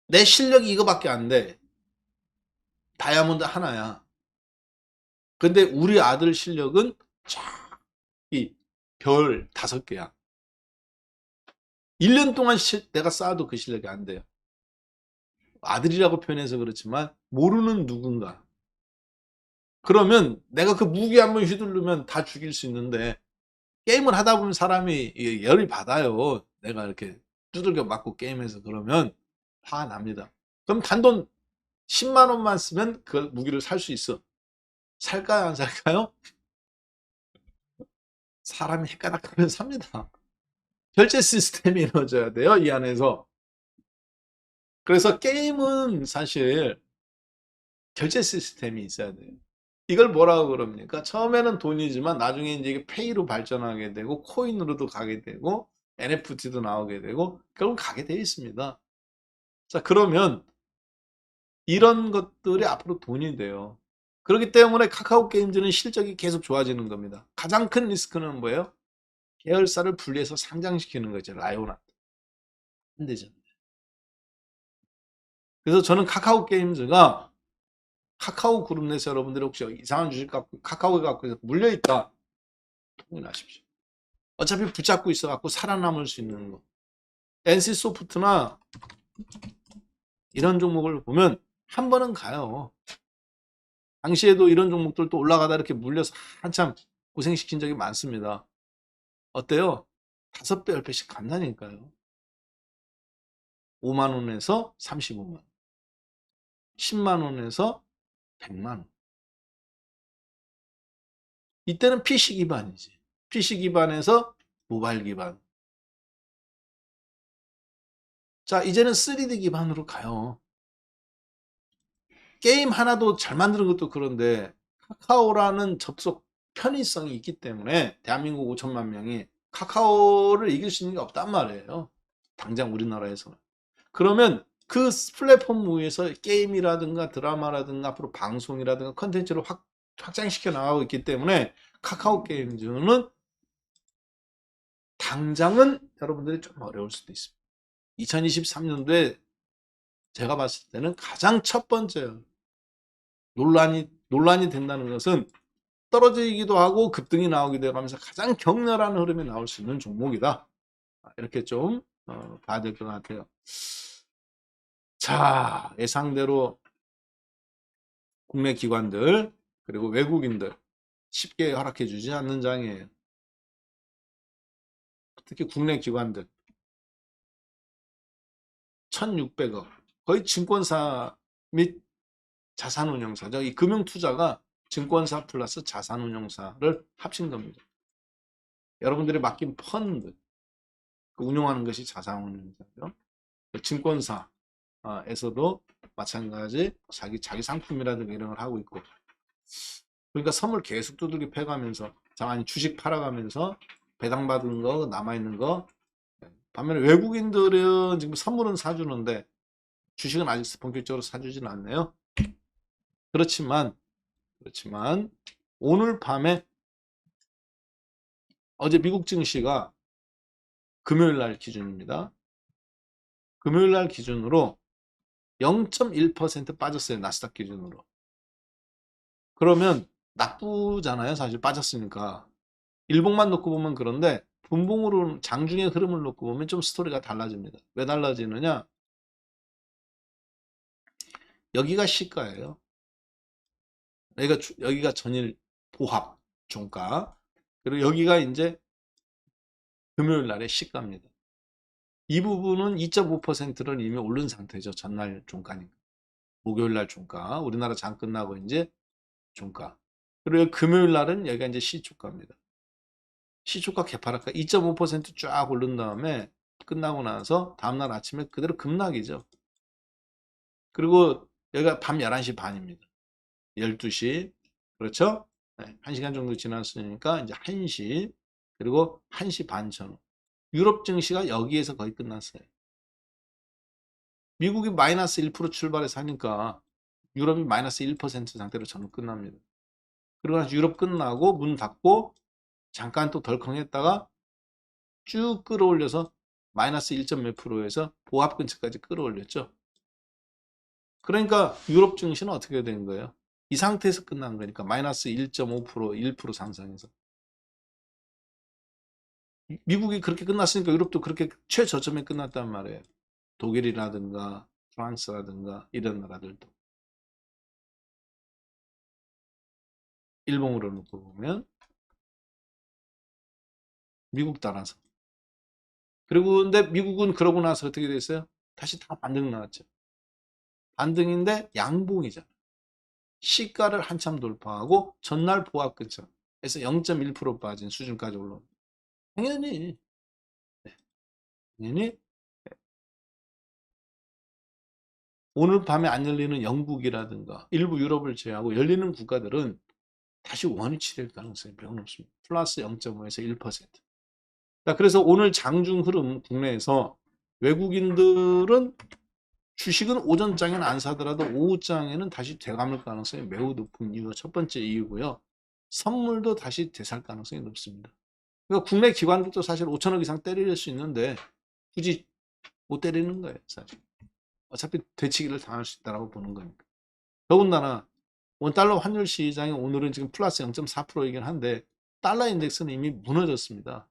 내 실력이 이거밖에 안 돼. 다이아몬드 하나야. 근데 우리 아들 실력은 이 별 5개야. 1년 동안 내가 쌓아도 그 실력이 안 돼요. 아들이라고 표현해서 그렇지만 모르는 누군가. 그러면 내가 그 무기 한번 휘두르면 다 죽일 수 있는데 게임을 하다 보면 사람이 열이 받아요. 내가 이렇게 두들겨 맞고 게임해서 그러면 화가 납니다. 그럼 단돈 10만 원만 쓰면 그 무기를 살 수 있어. 살까요? 안 살까요? 사람이 헷가닥하면 삽니다. 결제 시스템이 이루어져야 돼요. 이 안에서. 그래서 게임은 사실 결제 시스템이 있어야 돼요. 이걸 뭐라고 그럽니까? 처음에는 돈이지만 나중에 이제 이게 페이로 발전하게 되고 코인으로도 가게 되고 NFT도 나오게 되고 결국 가게 되어 있습니다. 자, 그러면 이런 것들이 앞으로 돈이 돼요. 그렇기 때문에 카카오 게임즈는 실적이 계속 좋아지는 겁니다. 가장 큰 리스크는 뭐예요? 계열사를 분리해서 상장시키는 거죠. 라이온한테. 안 되죠. 그래서 저는 카카오 게임즈가 카카오 그룹 내에서 여러분들이 혹시 이상한 주식 갖고 카카오에 갖고 물려있다. 통일하십시오. 어차피 붙잡고 있어갖고 살아남을 수 있는 거. NC소프트나 이런 종목을 보면 한 번은 가요. 당시에도 이런 종목들도 올라가다 이렇게 물려서 한참 고생시킨 적이 많습니다. 어때요? 5배, 10배씩 간다니까요. 5만 원에서 35만 원. 10만 원에서 100만 원. 이때는 PC 기반이지. PC 기반에서 모바일 기반. 자, 이제는 3D 기반으로 가요. 게임 하나도 잘 만드는 것도 그런데 카카오라는 접속 편의성이 있기 때문에 대한민국 5천만 명이 카카오를 이길 수 있는 게 없단 말이에요. 당장 우리나라에서는. 그러면 그 플랫폼 위에서 게임이라든가 드라마라든가 앞으로 방송이라든가 컨텐츠를 확장시켜 나가고 있기 때문에 카카오 게임즈는 당장은 여러분들이 좀 어려울 수도 있습니다. 2023년도에 제가 봤을 때는 가장 첫 번째 논란이 된다는 것은 떨어지기도 하고 급등이 나오기도 하면서 가장 격렬한 흐름이 나올 수 있는 종목이다. 이렇게 좀 봐야 될 것 같아요. 자, 예상대로 국내 기관들 그리고 외국인들 쉽게 허락해 주지 않는 장이에요. 특히 국내 기관들 1,600억 거의 증권사 및 자산운용사죠. 이 금융투자가 증권사 플러스 자산운용사를 합친 겁니다. 여러분들이 맡긴 펀드 운용하는 것이 자산운용사죠. 증권사에서도 마찬가지 자기 상품이라든가 이런 걸 하고 있고 그러니까 선물 계속 두들겨 패가면서 아니 주식 팔아가면서 배당받은 거 남아있는 거 반면에 외국인들은 지금 선물은 사주는데 주식은 아직 본격적으로 사주지는 않네요. 그렇지만 오늘 밤에 어제 미국 증시가 금요일 날 기준입니다. 금요일 날 기준으로 0.1% 빠졌어요. 나스닥 기준으로. 그러면 나쁘잖아요. 사실 빠졌으니까. 일봉만 놓고 보면 그런데 분봉으로 장중의 흐름을 놓고 보면 좀 스토리가 달라집니다. 왜 달라지느냐? 여기가 시가예요. 여기가 전일 보합 종가. 그리고 여기가 이제 금요일 날의 시가입니다. 이 부분은 2.5%를 이미 오른 상태죠. 전날 종가니까. 목요일 날 종가. 우리나라 장 끝나고 이제 종가. 그리고 금요일 날은 여기가 이제 시초가입니다. 시초가 개파락가 2.5%쫙 오른 다음에 끝나고 나서 다음날 아침에 그대로 급락이죠. 그리고 여기가 밤 11시 반입니다. 12시. 그렇죠? 네, 1시간 정도 지났으니까 이제 1시. 그리고 1시 반전. 유럽 증시가 여기에서 거의 끝났어요. 미국이 마이너스 1% 출발해서 하니까 유럽이 마이너스 1% 상태로 저는 끝납니다. 그리고 나서 유럽 끝나고 문 닫고 잠깐 또 덜컹했다가 쭉 끌어올려서 마이너스 1점 몇 프로에서 보합 근처까지 끌어올렸죠. 그러니까 유럽 증시는 어떻게 된 거예요? 이 상태에서 끝난 거니까 마이너스 1.5% 1% 상승해서 미국이 그렇게 끝났으니까 유럽도 그렇게 최저점에 끝났단 말이에요. 독일이라든가 프랑스라든가 이런 나라들도 일봉으로 놓고 보면 미국 따라서 그리고 근데 미국은 그러고 나서 어떻게 됐어요? 다시 다 반등 나왔죠. 반등인데 양봉이잖아. 시가를 한참 돌파하고 전날 보합 근처에서 0.1% 빠진 수준까지 올라옵니다. 당연히 당연히 오늘 밤에 안 열리는 영국이라든가 일부 유럽을 제외하고 열리는 국가들은 다시 원위치될 가능성이 매우 높습니다. 플러스 0.5에서 1%. 자, 그래서 오늘 장중 흐름 국내에서 외국인들은 주식은 오전장에는 안 사더라도 오후장에는 다시 되감을 가능성이 매우 높은 이유가 첫 번째 이유고요. 선물도 다시 되살 가능성이 높습니다. 그러니까 국내 기관들도 사실 5천억 이상 때릴 수 있는데 굳이 못 때리는 거예요, 사실. 어차피 되치기를 당할 수 있다고 보는 겁니다. 더군다나 원달러 환율 시장이 오늘은 지금 플러스 0.4%이긴 한데 달러 인덱스는 이미 무너졌습니다.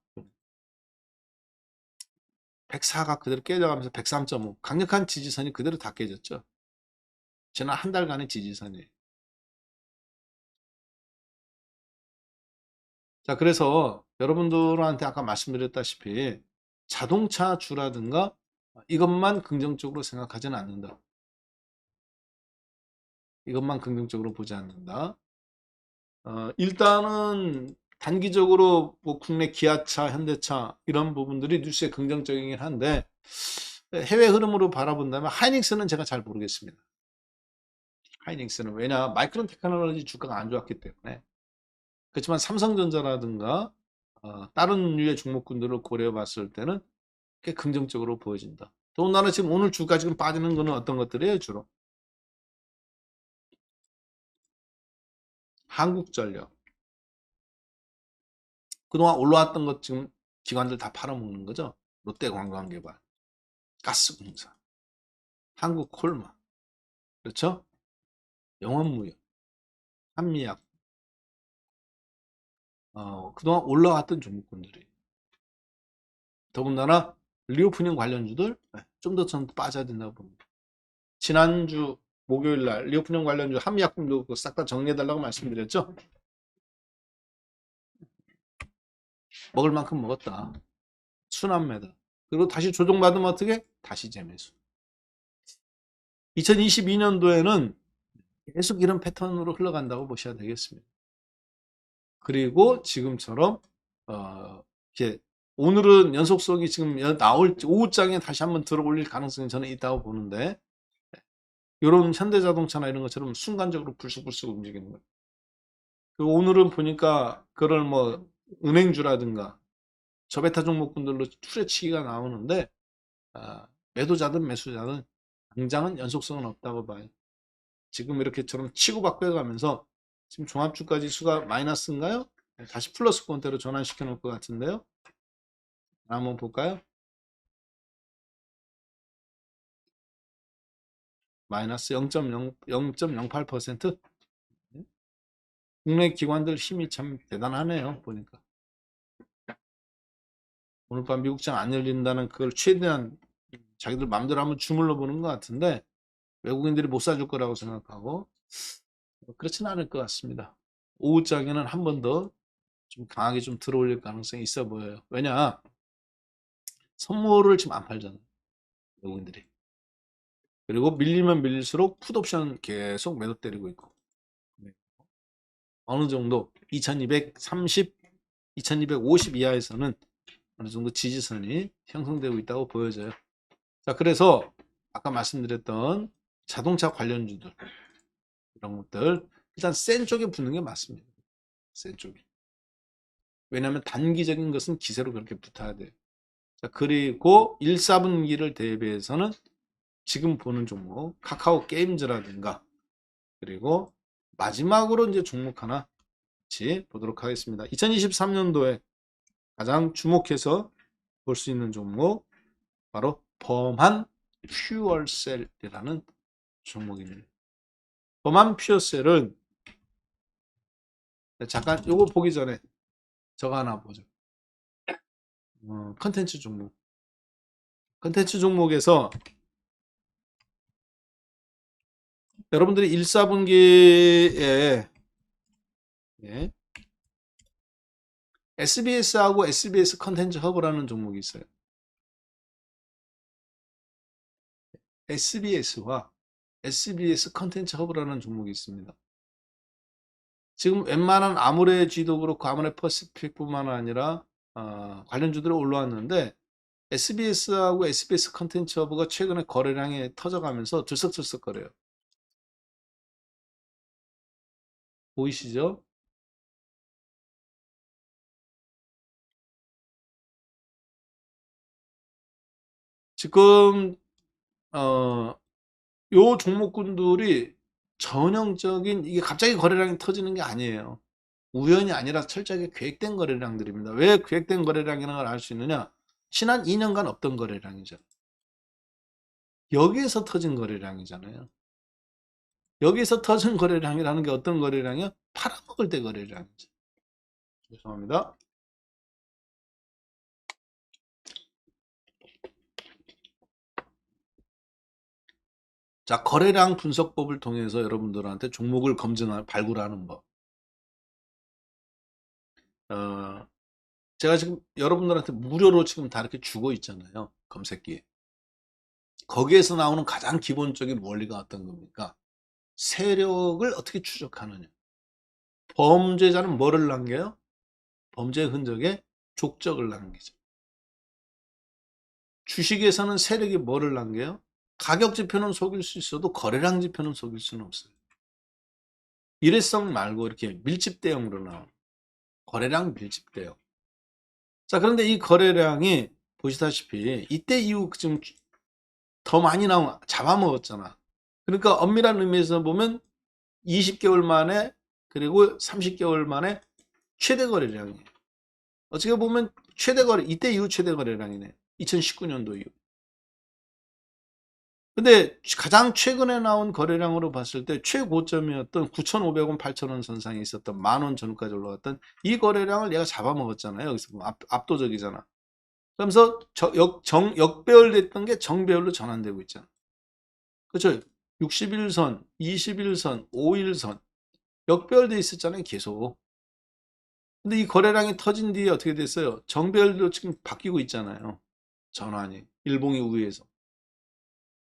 104가 그대로 깨져가면서 103.5 강력한 지지선이 그대로 다 깨졌죠. 지난 한 달간의 지지선이에요. 자, 그래서 여러분들한테 아까 말씀드렸다시피 자동차주라든가 이것만 긍정적으로 생각하지는 않는다. 이것만 긍정적으로 보지 않는다. 일단은 단기적으로 뭐 국내 기아차, 현대차 이런 부분들이 뉴스에 긍정적이긴 한데 해외 흐름으로 바라본다면 하이닉스는 제가 잘 모르겠습니다. 하이닉스는 왜냐 마이크론 테크놀로지 주가가 안 좋았기 때문에. 그렇지만 삼성전자라든가 다른 류의 종목군들을 고려해 봤을 때는 꽤 긍정적으로 보여진다. 더군다나 지금 오늘 주가 지금 빠지는 거는 어떤 것들이에요? 주로 한국전력. 그동안 올라왔던 것 지금 기관들 다 팔아먹는 거죠. 롯데관광개발, 가스공사, 한국콜마, 그렇죠? 영원무역, 한미약, 그동안 올라왔던 종목군들이. 더군다나 리오프닝 관련주들 좀 더 전 빠져야 된다고 봅니다. 지난주 목요일 날 리오프닝 관련주 한미약품도 싹 다 정리해달라고 말씀드렸죠. 먹을 만큼 먹었다. 순환매다. 그리고 다시 조정받으면 어떻게? 다시 재매수. 2022년도에는 계속 이런 패턴으로 흘러간다고 보셔야 되겠습니다. 그리고 지금처럼 이렇게 오늘은 연속성이 지금 나올 오후장에 다시 한번 들어 올릴 가능성이 저는 있다고 보는데 이런 현대자동차나 이런 것처럼 순간적으로 불쑥불쑥 움직이는 거예요. 그리고 오늘은 보니까 그걸 뭐 은행주라든가 저베타 종목군들로 투레치기가 나오는데 매도자든 매수자든 당장은 연속성은 없다고 봐요. 지금 이렇게처럼 치고받고 해가면서 지금 종합주가지수가 마이너스인가요? 다시 플러스권대로 전환시켜 놓을 것 같은데요. 한번 볼까요? 마이너스 0.08%. 국내 기관들 힘이 참 대단하네요. 보니까 오늘 밤 미국장 안 열린다는 그걸 최대한 자기들 마음대로 한번 주물러 보는 것 같은데 외국인들이 못 사줄 거라고 생각하고 그렇지는 않을 것 같습니다. 오후장에는 한 번 더 좀 강하게 좀 들어올릴 가능성이 있어 보여요. 왜냐 선물을 지금 안 팔잖아요. 외국인들이. 그리고 밀리면 밀릴수록 풋옵션 계속 매도 때리고 있고 어느 정도 2230, 2250 이하에서는 어느 정도 지지선이 형성되고 있다고 보여져요. 자, 그래서 아까 말씀드렸던 자동차 관련주들 이런 것들 일단 센 쪽에 붙는 게 맞습니다. 센 쪽에. 왜냐하면 단기적인 것은 기세로 그렇게 붙어야 돼요. 자, 그리고 1, 4분기를 대비해서는 지금 보는 종목 카카오 게임즈라든가 그리고 마지막으로 이제 종목 하나 같이 보도록 하겠습니다. 2023년도에 가장 주목해서 볼 수 있는 종목 바로 범한 퓨얼셀이라는 종목입니다. 범한 퓨얼셀은 잠깐 요거 보기 전에 저거 하나 보죠. 컨텐츠 종목. 컨텐츠 종목에서 여러분들이 1, 4분기에 예, SBS하고 SBS 컨텐츠 허브라는 종목이 있어요. SBS와 SBS 컨텐츠 허브라는 종목이 있습니다. 지금 웬만한 아모레 G도 그렇고 아모레 퍼시픽뿐만 아니라 관련주들이 올라왔는데 SBS하고 SBS 컨텐츠 허브가 최근에 거래량이 터져가면서 들썩들썩거려요. 보이시죠? 지금 요 종목군들이 전형적인 이게 갑자기 거래량이 터지는 게 아니에요. 우연이 아니라 철저하게 계획된 거래량들입니다. 왜 계획된 거래량이라는 걸 알 수 있느냐? 지난 2년간 없던 거래량이죠. 여기에서 터진 거래량이잖아요. 여기서 터진 거래량이라는 게 어떤 거래량이요? 팔아먹을 때 거래량이죠. 죄송합니다. 자, 거래량 분석법을 통해서 여러분들한테 종목을 발굴하는 법. 어, 제가 지금 여러분들한테 무료로 지금 다 이렇게 주고 있잖아요. 검색기에. 거기에서 나오는 가장 기본적인 원리가 어떤 겁니까? 세력을 어떻게 추적하느냐. 범죄자는 뭐를 남겨요? 범죄 흔적에 족적을 남기죠. 주식에서는 세력이 뭐를 남겨요? 가격 지표는 속일 수 있어도 거래량 지표는 속일 수는 없어요. 일회성 말고 이렇게 밀집 대형으로 나오는 거래량 밀집 대형. 자, 그런데 이 거래량이 보시다시피 이때 이후 지금 더 많이 잡아먹었잖아. 그러니까 엄밀한 의미에서 보면 20개월 만에 그리고 30개월 만에 최대 거래량이에요. 어떻게 보면 최대 거래 이때 이후 최대 거래량이네. 2019년도 이후. 근데 가장 최근에 나온 거래량으로 봤을 때 최고점이었던 9,500원, 8,000원 선상에 있었던 10,000원 전후까지 올라갔던 이 거래량을 얘가 잡아먹었잖아요. 여기서 보면 압도적이잖아. 그러면서 역배열됐던 게 정배열로 전환되고 있잖아. 그렇죠? 60일선, 21선, 5일선 역배열돼 있었잖아요. 계속. 근데 이 거래량이 터진 뒤에 어떻게 됐어요? 정배열로 지금 바뀌고 있잖아요. 전환이. 일봉이 우위에서.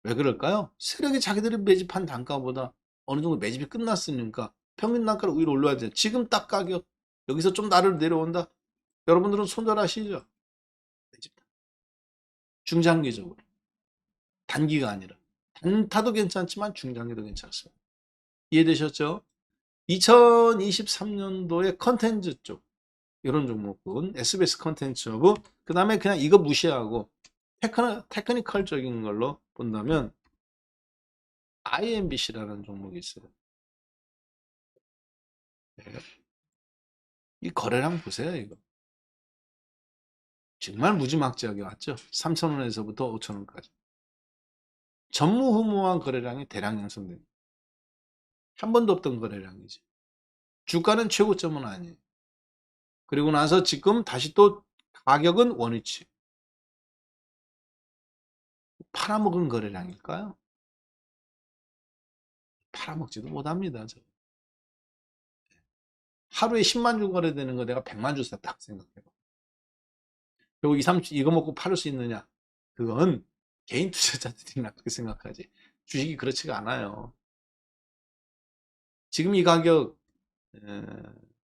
왜 그럴까요? 세력이 자기들이 매집한 단가보다 어느 정도 매집이 끝났으니까 평균 단가를 위로 올려야 돼. 지금 딱 가격 여기서 좀 나를 내려온다. 여러분들은 손절하시죠. 매집. 중장기적으로. 단기가 아니라. 단타도 괜찮지만 중장기도 괜찮습니다. 이해되셨죠? 2023년도에 컨텐츠 쪽 이런 종목군 SBS 컨텐츠하고 그 다음에 그냥 이거 무시하고 테크니컬적인 걸로 본다면 IMBC라는 종목이 있어요. 네. 이 거래량 보세요. 이거 정말 무지막지하게 왔죠. 3,000원에서부터 5,000원까지 전무후무한 거래량이 대량 형성됩니다. 한 번도 없던 거래량이지. 주가는 최고점은 아니에요. 그리고 나서 지금 다시 또 가격은 원위치. 팔아먹은 거래량일까요? 팔아먹지도 못합니다. 저. 하루에 10만 주 거래되는 거 내가 100만 주 샀다 생각해봐. 그리고 2, 3, 이거 먹고 팔을 수 있느냐? 그건 개인 투자자들이나 그렇게 생각하지. 주식이 그렇지가 않아요. 지금 이 가격,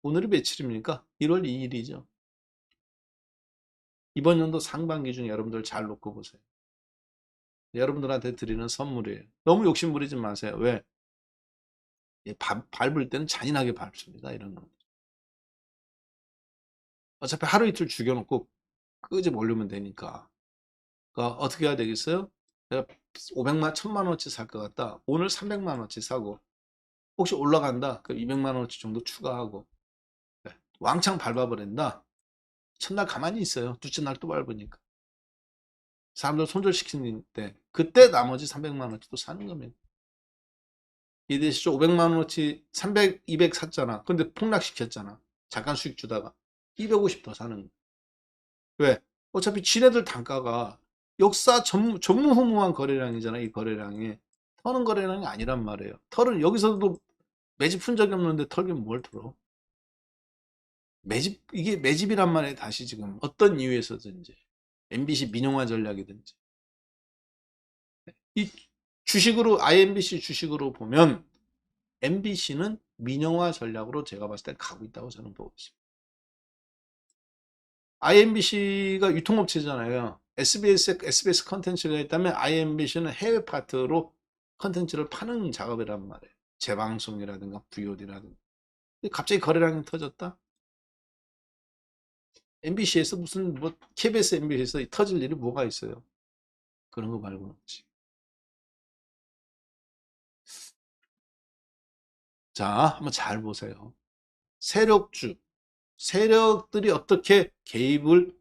오늘이 며칠입니까? 1월 2일이죠. 이번 연도 상반기 중에 여러분들 잘 놓고 보세요. 여러분들한테 드리는 선물이에요. 너무 욕심 부리지 마세요. 왜? 밟을 때는 잔인하게 밟습니다. 이런 거. 어차피 하루 이틀 죽여놓고 끄집 올리면 되니까. 그러니까 어떻게 해야 되겠어요? 내가 500만, 1000만 원어치 살 것 같다. 오늘 300만 원어치 사고 혹시 올라간다. 그럼 200만 원어치 정도 추가하고 네. 왕창 밟아버린다. 첫날 가만히 있어요. 둘째 날 또 밟으니까. 사람들 손절시키는 때 그때 나머지 300만 원어치 또 사는 겁니다. 이대시죠. 500만 원어치 300, 200 샀잖아. 근데 폭락시켰잖아. 잠깐 수익 주다가 250 더 사는 거야. 왜? 어차피 지네들 단가가 역사 전무후무한 거래량이잖아. 이 거래량이. 터는 거래량이 아니란 말이에요. 털은 여기서도 매집 푼 적이 없는데 털긴 뭘 털어? 매집, 이게 매집이란 말이에요. 다시 지금 어떤 이유에서든지. MBC 민영화 전략이든지. 이 주식으로, IMBC 주식으로 보면 MBC는 민영화 전략으로 제가 봤을 때 가고 있다고 저는 보고 있습니다. IMBC가 유통업체잖아요. SBS 컨텐츠가 있다면 IMBC는 해외 파트로 컨텐츠를 파는 작업이란 말이에요. 재방송이라든가 VOD라든가. 갑자기 거래량이 터졌다? MBC에서 무슨 뭐 KBS, MBC에서 터질 일이 뭐가 있어요? 그런 거 말고는 없지. 자, 한번 잘 보세요. 세력주, 세력들이 어떻게 개입을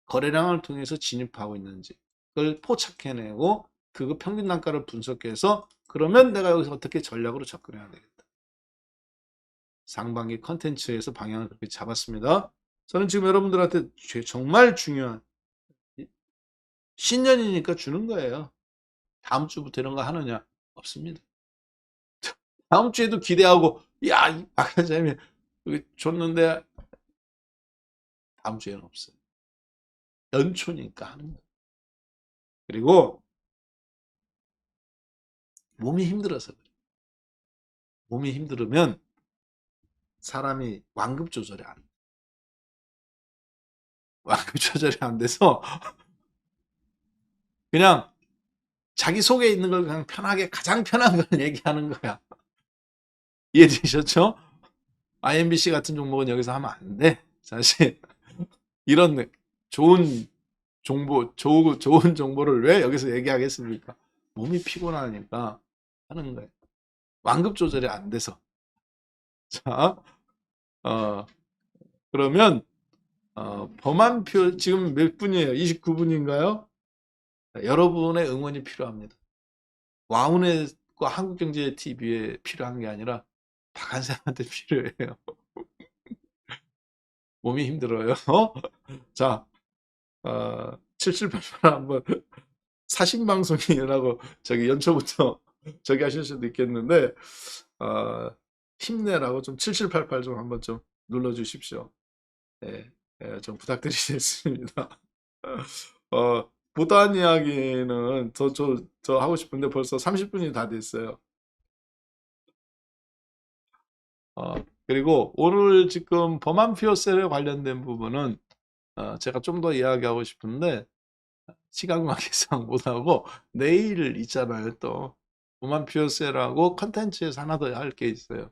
거래량을 통해서 진입하고 있는지 그걸 포착해내고 그거 평균 단가를 분석해서 그러면 내가 여기서 어떻게 전략으로 접근해야 되겠다. 상반기 컨텐츠에서 방향을 그렇게 잡았습니다. 저는 지금 여러분들한테 정말 중요한 신년이니까 주는 거예요. 다음 주부터 이런 거 하느냐? 없습니다. 다음 주에도 기대하고 야, 박 회장님이 줬는데 다음 주에는 없어요. 연초니까 하는 거예요. 그리고 몸이 힘들어서 그래요. 몸이 힘들으면 사람이 완급 조절이 안 돼. 완급 조절이 안 돼서 그냥 자기 속에 있는 걸 그냥 편하게 가장 편한 걸 얘기하는 거야. 이해되셨죠? IMBC 같은 종목은 여기서 하면 안 돼. 사실 이런 좋은 좋은 정보를 왜 여기서 얘기하겠습니까? 몸이 피곤하니까 하는 거예요. 완급 조절이 안 돼서. 자, 그러면 범한표 지금 몇 분이에요? 29분인가요? 여러분의 응원이 필요합니다. 와운과 한국경제TV에 필요한 게 아니라 박한생한테 필요해요. 몸이 힘들어요. 자, 7788 한번 사신방송이라고 저기 연초부터 저기 하실 수도 있겠는데 힘내라고 좀 7788 좀 한번 좀 눌러주십시오. 예, 좀 부탁드리겠습니다. 보단 이야기는 더 하고 싶은데 벌써 30분이 다 됐어요. 그리고 오늘 지금 범한 피어셀에 관련된 부분은 제가 좀 더 이야기하고 싶은데 시간 관계상 못하고 내일 있잖아요. 또 범한 피어셀하고 컨텐츠에서 하나 더 할 게 있어요.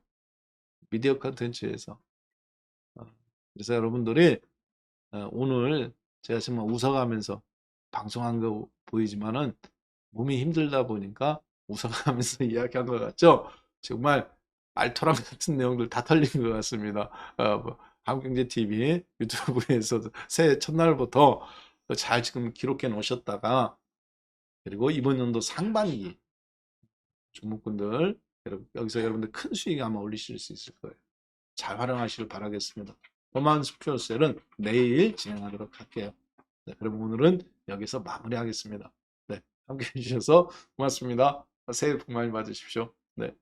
미디어 컨텐츠에서. 그래서 여러분들이 오늘 제가 정말 웃어가면서 방송한 거 보이지만은 몸이 힘들다 보니까 웃어가면서 이야기한 것 같죠? 정말 알토란 같은 내용들 다 털린 것 같습니다. 한국경제TV 유튜브에서 새해 첫날부터 잘 지금 기록해 놓으셨다가 그리고 이번 연도 상반기 종목군들 여기서 여러분들 큰 수익 아마 올리실 수 있을 거예요. 잘 활용하시길 바라겠습니다. 범한 스피어셀은 내일 진행하도록 할게요. 네, 그럼 오늘은 여기서 마무리하겠습니다. 네, 함께 해주셔서 고맙습니다. 새해 복 많이 받으십시오. 네.